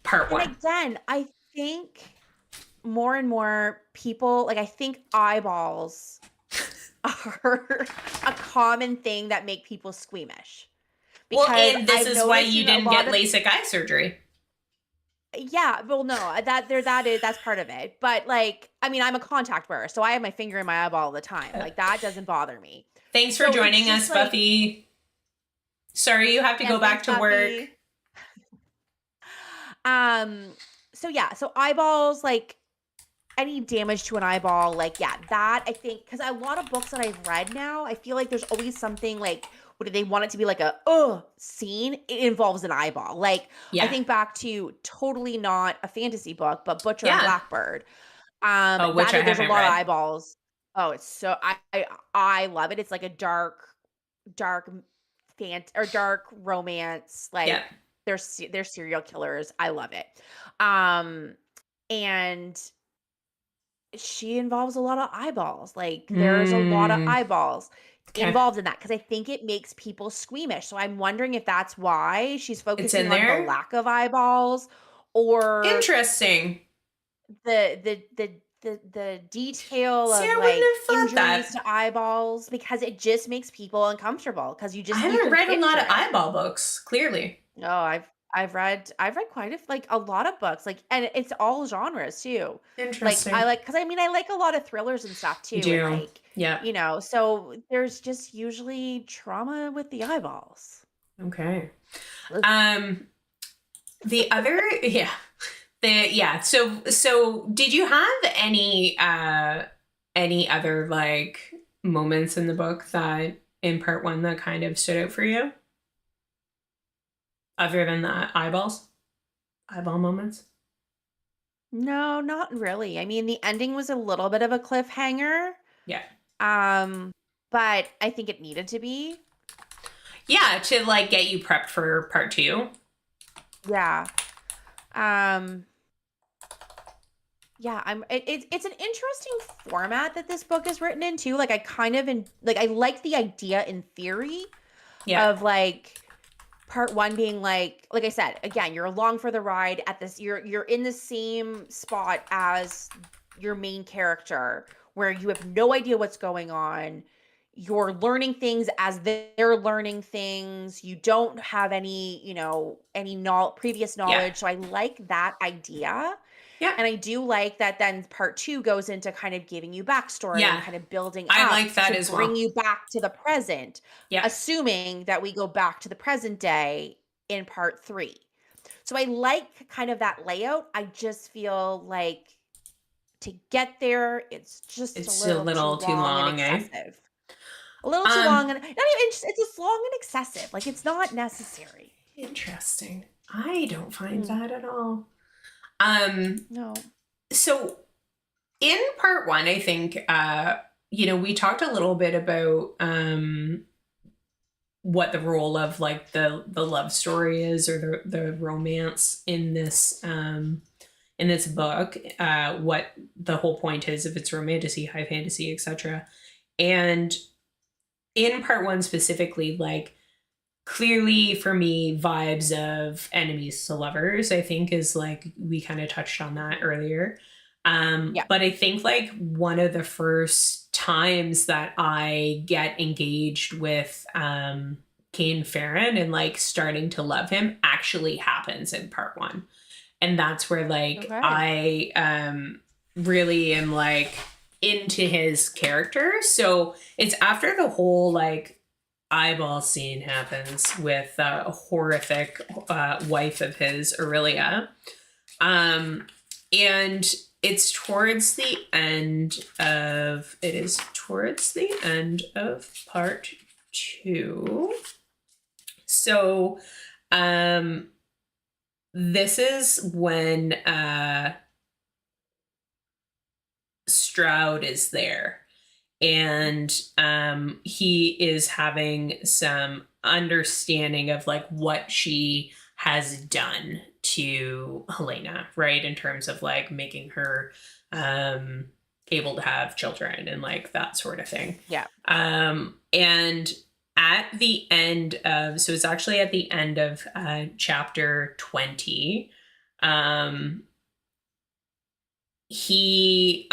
part And one. again, I think more and more people, like, I think eyeballs are a common thing that make people squeamish. Well, Because and this I've is why you noticed a didn't lot get of, LASIK eye surgery. yeah, well, no, that's part of it. But like, I mean, I'm a contact wearer, so I have my finger in my eyeball all the time. Like that doesn't bother me. Thanks for So it's joining just us, like, Buffy. Sorry you have to yeah, go back thanks, to work. Buffy. Um, so yeah, so eyeballs, like any damage to an eyeball, like, yeah, that I think, because a lot of books that I've read now, I feel like there's always something like, what do they want it to be, like a scene? It involves an eyeball. Like, I Yeah. think back to totally not a fantasy book, but Butcher and Yeah. Blackbird. Oh, which That I is, there's a haven't lot of read. eyeballs. Oh, it's so I love it. It's like a dark or dark romance. Yeah. Like they're serial killers. I love it. Um, and she involves a lot of eyeballs. Like there's a lot of Mm, eyeballs okay. involved in that because I think it makes people squeamish. So I'm wondering if that's why she's It's focusing in on the there. lack of eyeballs or Interesting. the detail See, of I wouldn't like have thought injuries that. to eyeballs because it just makes people uncomfortable because I you haven't can read a lot picture of it. eyeball books, clearly. No, I've read quite like a lot of books, like, and it's all genres too. Like I Interesting. like because I mean I like a lot of thrillers and stuff You too, and do. like, Yeah. so there's just usually trauma with the eyeballs. Okay. Ugh. Um, the other, yeah. So did you have any other like moments in the book that in part one that kind of stood out for you? Other than the eyeball moments? No, not really. I mean, the ending was a little bit of a cliffhanger, Yeah. um, but I think it needed to be. Yeah, to like get you prepped for part two. Yeah. Um, Yeah, it's an interesting format that this book is written in too. Like I kind of like I like the idea in theory Yeah. of like part 1 being like I said, again, you're along for the ride at this you're in the same spot as your main character where you have no idea what's going on. You're learning things as they're learning things. You don't have any, any previous Yeah. knowledge. So I like that idea. Yeah. And I do like that then part 2 goes into kind of giving you backstory and Yeah. kind of building I up like that to as bring well. you back to the present, Yeah. assuming that we go back to the present day in part 3. So I like kind of that layout. I just feel like to get there, it's just a It's a little too little too long and long, eh? excessive. A little too long Um, and not even it's just long and excessive. Like it's not necessary. Interesting. I don't find Mm, that at all. Um, no. so in part one, I think we talked a little bit about what the role of like the love story is or the romance in this book, what the whole point is, if it's romantasy, high fantasy, etc. And in part one specifically, like clearly for me, vibes of enemies to lovers, I think is like we kind of touched on that Mhm. earlier. Yeah. But I think like one of the first times that I get engaged with Kane Farron and like starting to love him actually happens in part one. And that's where like Okay. I really am like into his character. So it's after the whole like eyeball scene happens with a horrific wife of his, Aurelia. And it is towards the end of part two. So this is when Stroud is there and he is having some understanding of like what she has done to Helena, right? In terms of like making her able to have children and like that sort of thing. Yeah. And at the end of, so it's actually at the end of chapter 20, um, he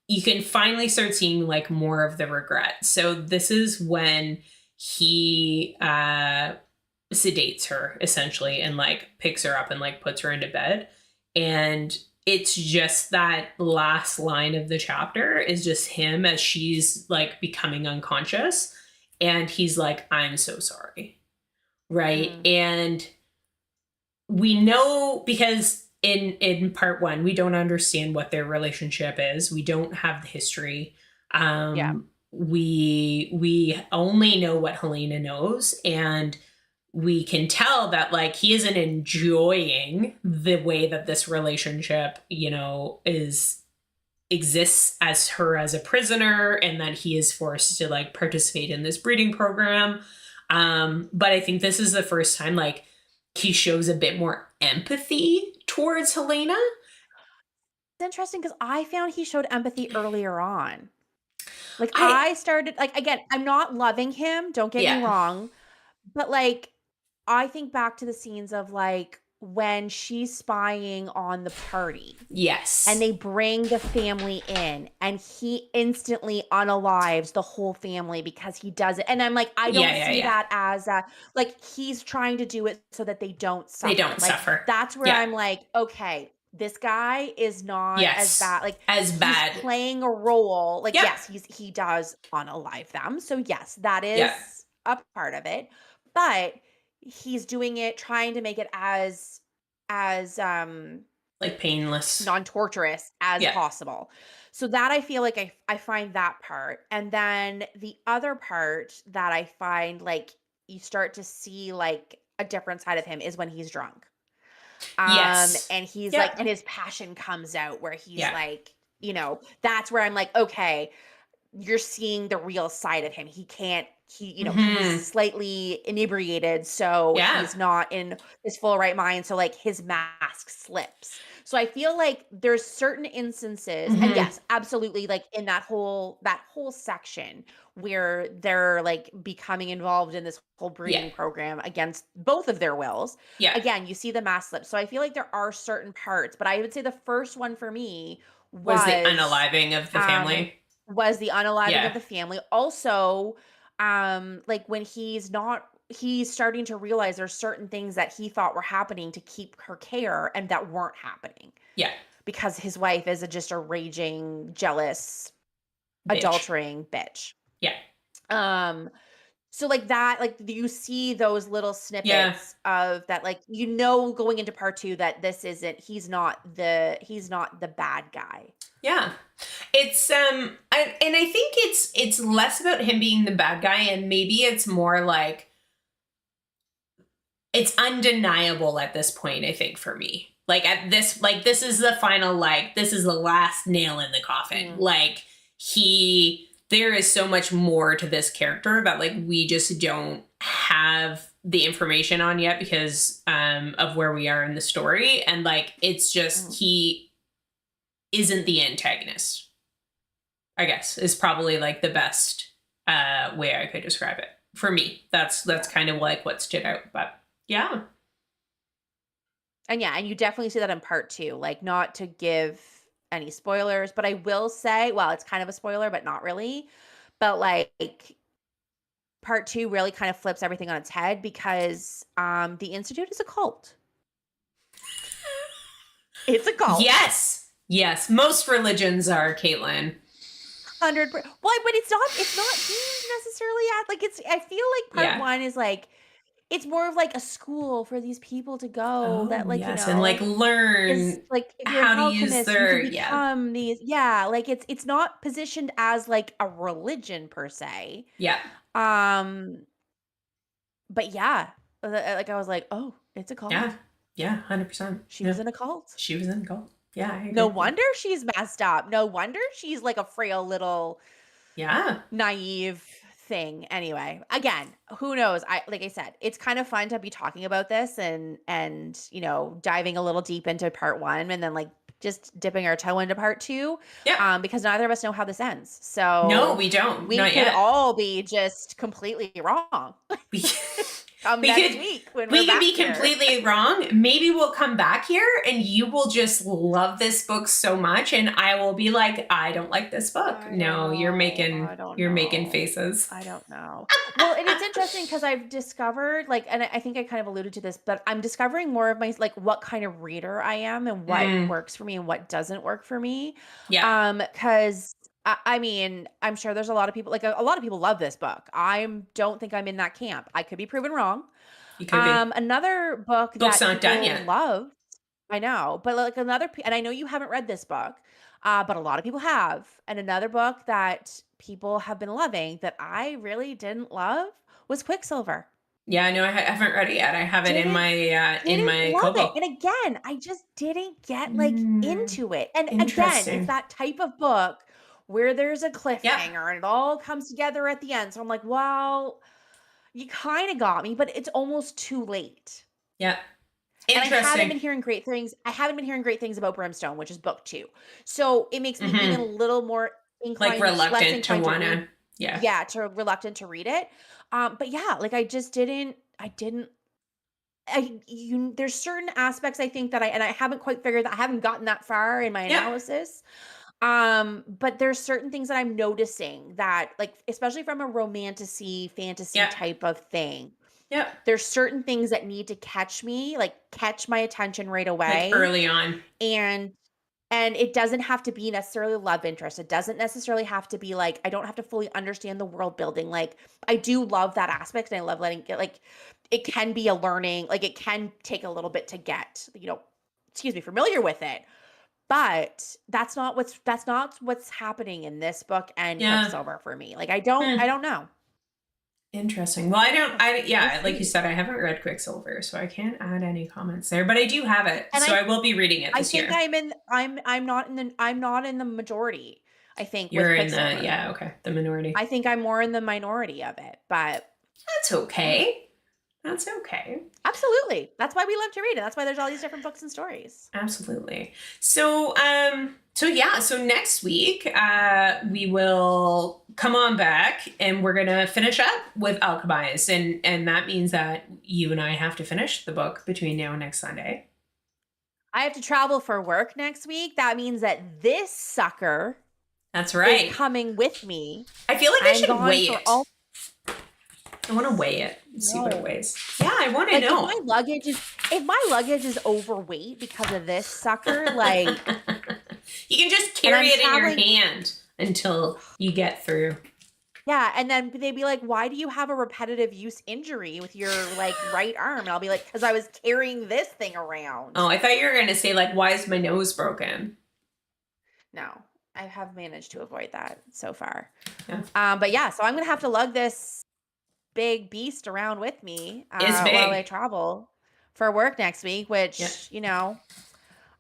you can finally start seeing like more of the regret. So this is when he sedates her essentially and like picks her up and like puts her into bed. And it's just that last line of the chapter is just him as she's like becoming unconscious. And he's like, I'm so sorry. Right. And we know because in part one, we don't understand what their relationship is. We don't have the history. We only know what Helena knows. And we can tell that like he isn't enjoying the way that this relationship, you know, exists as her as a prisoner, and that he is forced to like participate in this breeding program. But I think this is the first time like he shows a bit more empathy towards Helena. It's interesting because I found he showed empathy earlier on. Like I started like again, I'm not loving him, don't get me wrong, but like I think back to the scenes of like when she's spying on the party. Yes. And they bring the family in and he instantly unalives the whole family because he does it. And I'm like, I don't see that as like he's trying to do it so that they don't suffer. They don't suffer. That's where I'm like, okay, this guy is not as bad. Like as bad. He's playing a role. Like, yes, he does unalive them. So yes, that is a part of it. But he's doing it, trying to make it as like painless, non-torturous as possible. So that I feel like I find that part. And then the other part that I find like you start to see like a different side of him is when he's drunk. And he's like, and his passion comes out where he's like, you know, that's where I'm like, okay, you're seeing the real side of him. You know, he's slightly inebriated, so he's not in his full right mind. So like his mask slips. So I feel like there's certain instances, and yes, absolutely, like in that whole section where they're like becoming involved in this whole breeding program against both of their wills. Again, you see the mask slip. So I feel like there are certain parts, but I would say the first one for me was the unaliving of the family. Was the unaliving of the family. Also, like when he's starting to realize there's certain things that he thought were happening to keep her care and that weren't happening. Because his wife is just a raging, jealous, adultering bitch. So like that, like you see those little snippets of that, like, you know, going into part 2 that he's not the bad guy. It's and I think it's less about him being the bad guy, and maybe it's more like it's undeniable at this point, I think, for me. Like at this, like this is the final, like this is the last nail in the coffin. Like there is so much more to this character that like we just don't have the information on yet because of where we are in the story. And like it's just he isn't the antagonist, I guess, is probably like the best way I could describe it. For me, that's kind of like what stood out. But yeah. And you definitely see that in part 2, like not to give any spoilers, but I will say, well, it's kind of a spoiler, but not really. But like part 2 really kind of flips everything on its head because the Institute is a cult. It's a cult. Yes. Most religions are, Caitlin. 100%. Well, but it's not deemed necessarily like it's. I feel like part 1 is like it's more of like a school for these people to go that like you know and like learn is, like if you're how an to use alchemist, their you can become these like it's not positioned as like a religion per se. But like I was like, oh, it's a cult. 100%. She was in a cult. She was in a cult. I agree. No wonder she's messed up. No wonder she's like a frail little naive thing anyway. Again, who knows? Like I said, it's kind of fun to be talking about this and diving a little deep into part 1 and then like just dipping our toe into part 2, Yep. because neither of us know how this ends. No, So we don't. we Not could yet. all be just completely wrong We, come we next could week when we we're could back be here. completely wrong. Maybe we'll come back here and you will just love this book so much and I will be like, I don't like this book. I No, don't you're know. making I don't you're making know. faces. I don't know. Well, and it's interesting because I've discovered, like, and I think I kind of alluded to this, but I'm discovering more of my, like, what kind of reader I am and what Mm, works for me and what doesn't work for me. yeah, Because I mean, I'm sure there's a lot of people, like, a lot of people love this book. Don't think I'm in that camp. I could be proven wrong. you could be. Another book Book's that not done people yet. love, I know, but like and I know you haven't read this book, but a lot of people have. And another book that people have been loving that I really didn't love was Quicksilver. Yeah, no, I haven't read it yet. I have it Didn't in didn't my love it. Kobo. And again, I just didn't get like Mm, into it. And again, it's interesting. that type of book where there's a Yep. cliffhanger and it all comes together at the end. So I'm like, well, you kind of got me, but it's almost too late. Yep. And I haven't Interesting. been hearing great things. I haven't been hearing great things about Brimstone, which is book 2. So it makes me even a Hmm. little more Like less reluctant to inclined to read. wanna. Yeah. Yeah, to reluctant to read it. But yeah, like I just didn't. I didn't. There's certain aspects I think that I haven't quite figured that I haven't gotten that far in my Yep. analysis. But there's certain things that I'm noticing that, like, especially from a fantasy Yep. type of thing, Yep. there's certain things that need to catch my attention right Like away. early on. And it doesn't have to be necessarily love interest. It doesn't necessarily have to be like I don't have to fully understand the world building. Like I do love that aspect and I love letting it like it can be a learning, like it can take a little bit to get, familiar with it. But that's not what's happening in this book and Yeah. Quicksilver for me. Like Hmm. I don't know. Interesting. Well, We'll yeah, like you see. said, I haven't read Quicksilver, so I can't add any comments there, but I do have it. And So I will be reading it I this think year. I'm not in the majority, I think, with You're in the, Quicksilver. yeah, okay, the minority. I think I'm more in the minority of it, but That's okay. That's okay. absolutely. That's why we love to read and that's why there's all these different books and stories. Absolutely. So, so next week, we will come on back and we're gonna finish up with Alchemized, and that means that you and I have to finish the book between now and next Sunday. I have to travel for work next week. That means that this sucker That's is right. coming with me. I feel like I I'm should gone weigh for it. all I want to weigh it, see what it no. weighs. Yeah, I want to Like know. if my luggage is overweight because of this sucker, like You can just and carry I'm it in your traveling. hand until you get through. Yeah, and then they'd be like, "Why do you have a repetitive use injury with your like right arm?" And I'll be like, "Because I was carrying this thing around." Oh, I thought you were going to say, like, why is my nose broken? No, I have managed to avoid that so far. Yeah. But yeah, so I'm gonna have to lug this big beast around with me It's while I big. travel for work next week, Yeah. which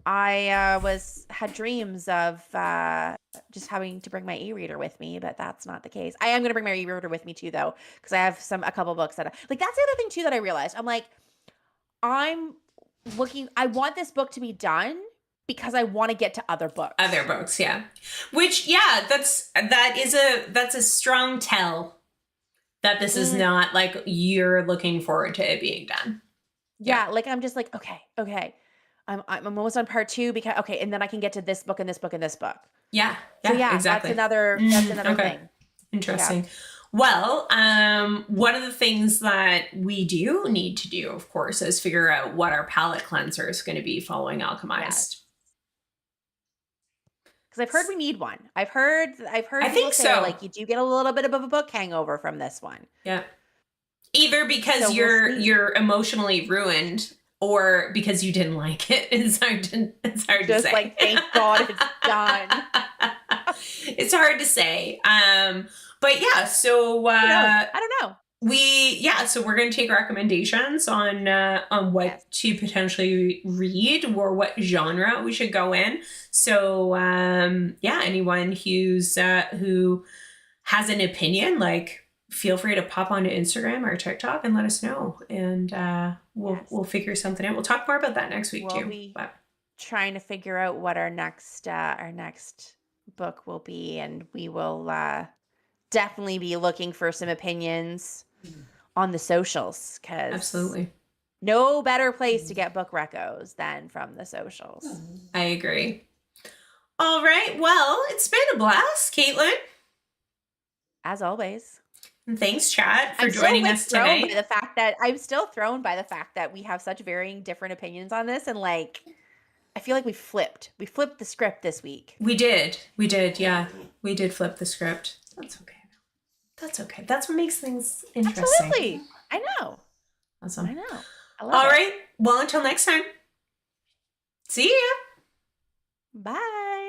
I had dreams of just having to bring my e-reader with me, but that's not the case. I am going to bring my e-reader with me too, though, because I have a couple books that like. That's the other thing too that I realized. I'm like, I'm I want this book to be done because I want to get to other books. Other books, yeah. Which, yeah, that's a strong tell that this is not like you're looking forward to it being done. Yeah, like I'm just like, okay. I'm almost on part 2 because okay, and then I can get to this book and this book and this book. Yeah, So yeah, yeah, exactly. that's another Okay. thing. Interesting. Yeah. Well, one of the things that we do need to do, of course, is figure out what our palette cleanser is going to be following Alchemized. Because I've heard we need one. I've heard I people think say so. like you do get a little bit of a book hangover from this one. Yeah. Either because So we'll see. you're emotionally ruined or because you didn't like it. It's hard to Just say. like thank God it's done. It's hard to say. But yeah, so I don't know. so we're going to take recommendations on what to potentially read or what genre we should go in. So anyone who has an opinion, like feel free to pop onto Instagram or TikTok and let us know, and we'll figure something out. We'll talk more about that next week We'll too. be But trying to figure out what our next book will be, and we will definitely be looking for some opinions on the socials, because absolutely, no better place to get book recos than from the socials. I agree. All right, well, it's been a blast, Caitlin. As always. And thanks, Chat, for joining us tonight. I'm still thrown by the fact that we have such varying different opinions on this, and like I feel like we flipped the script this week. We did, yeah, we did flip the script. That's okay. That's okay. That's what makes things interesting. Absolutely, I know. Awesome. I know. I love All it. right. Well, until next time. See ya. Bye.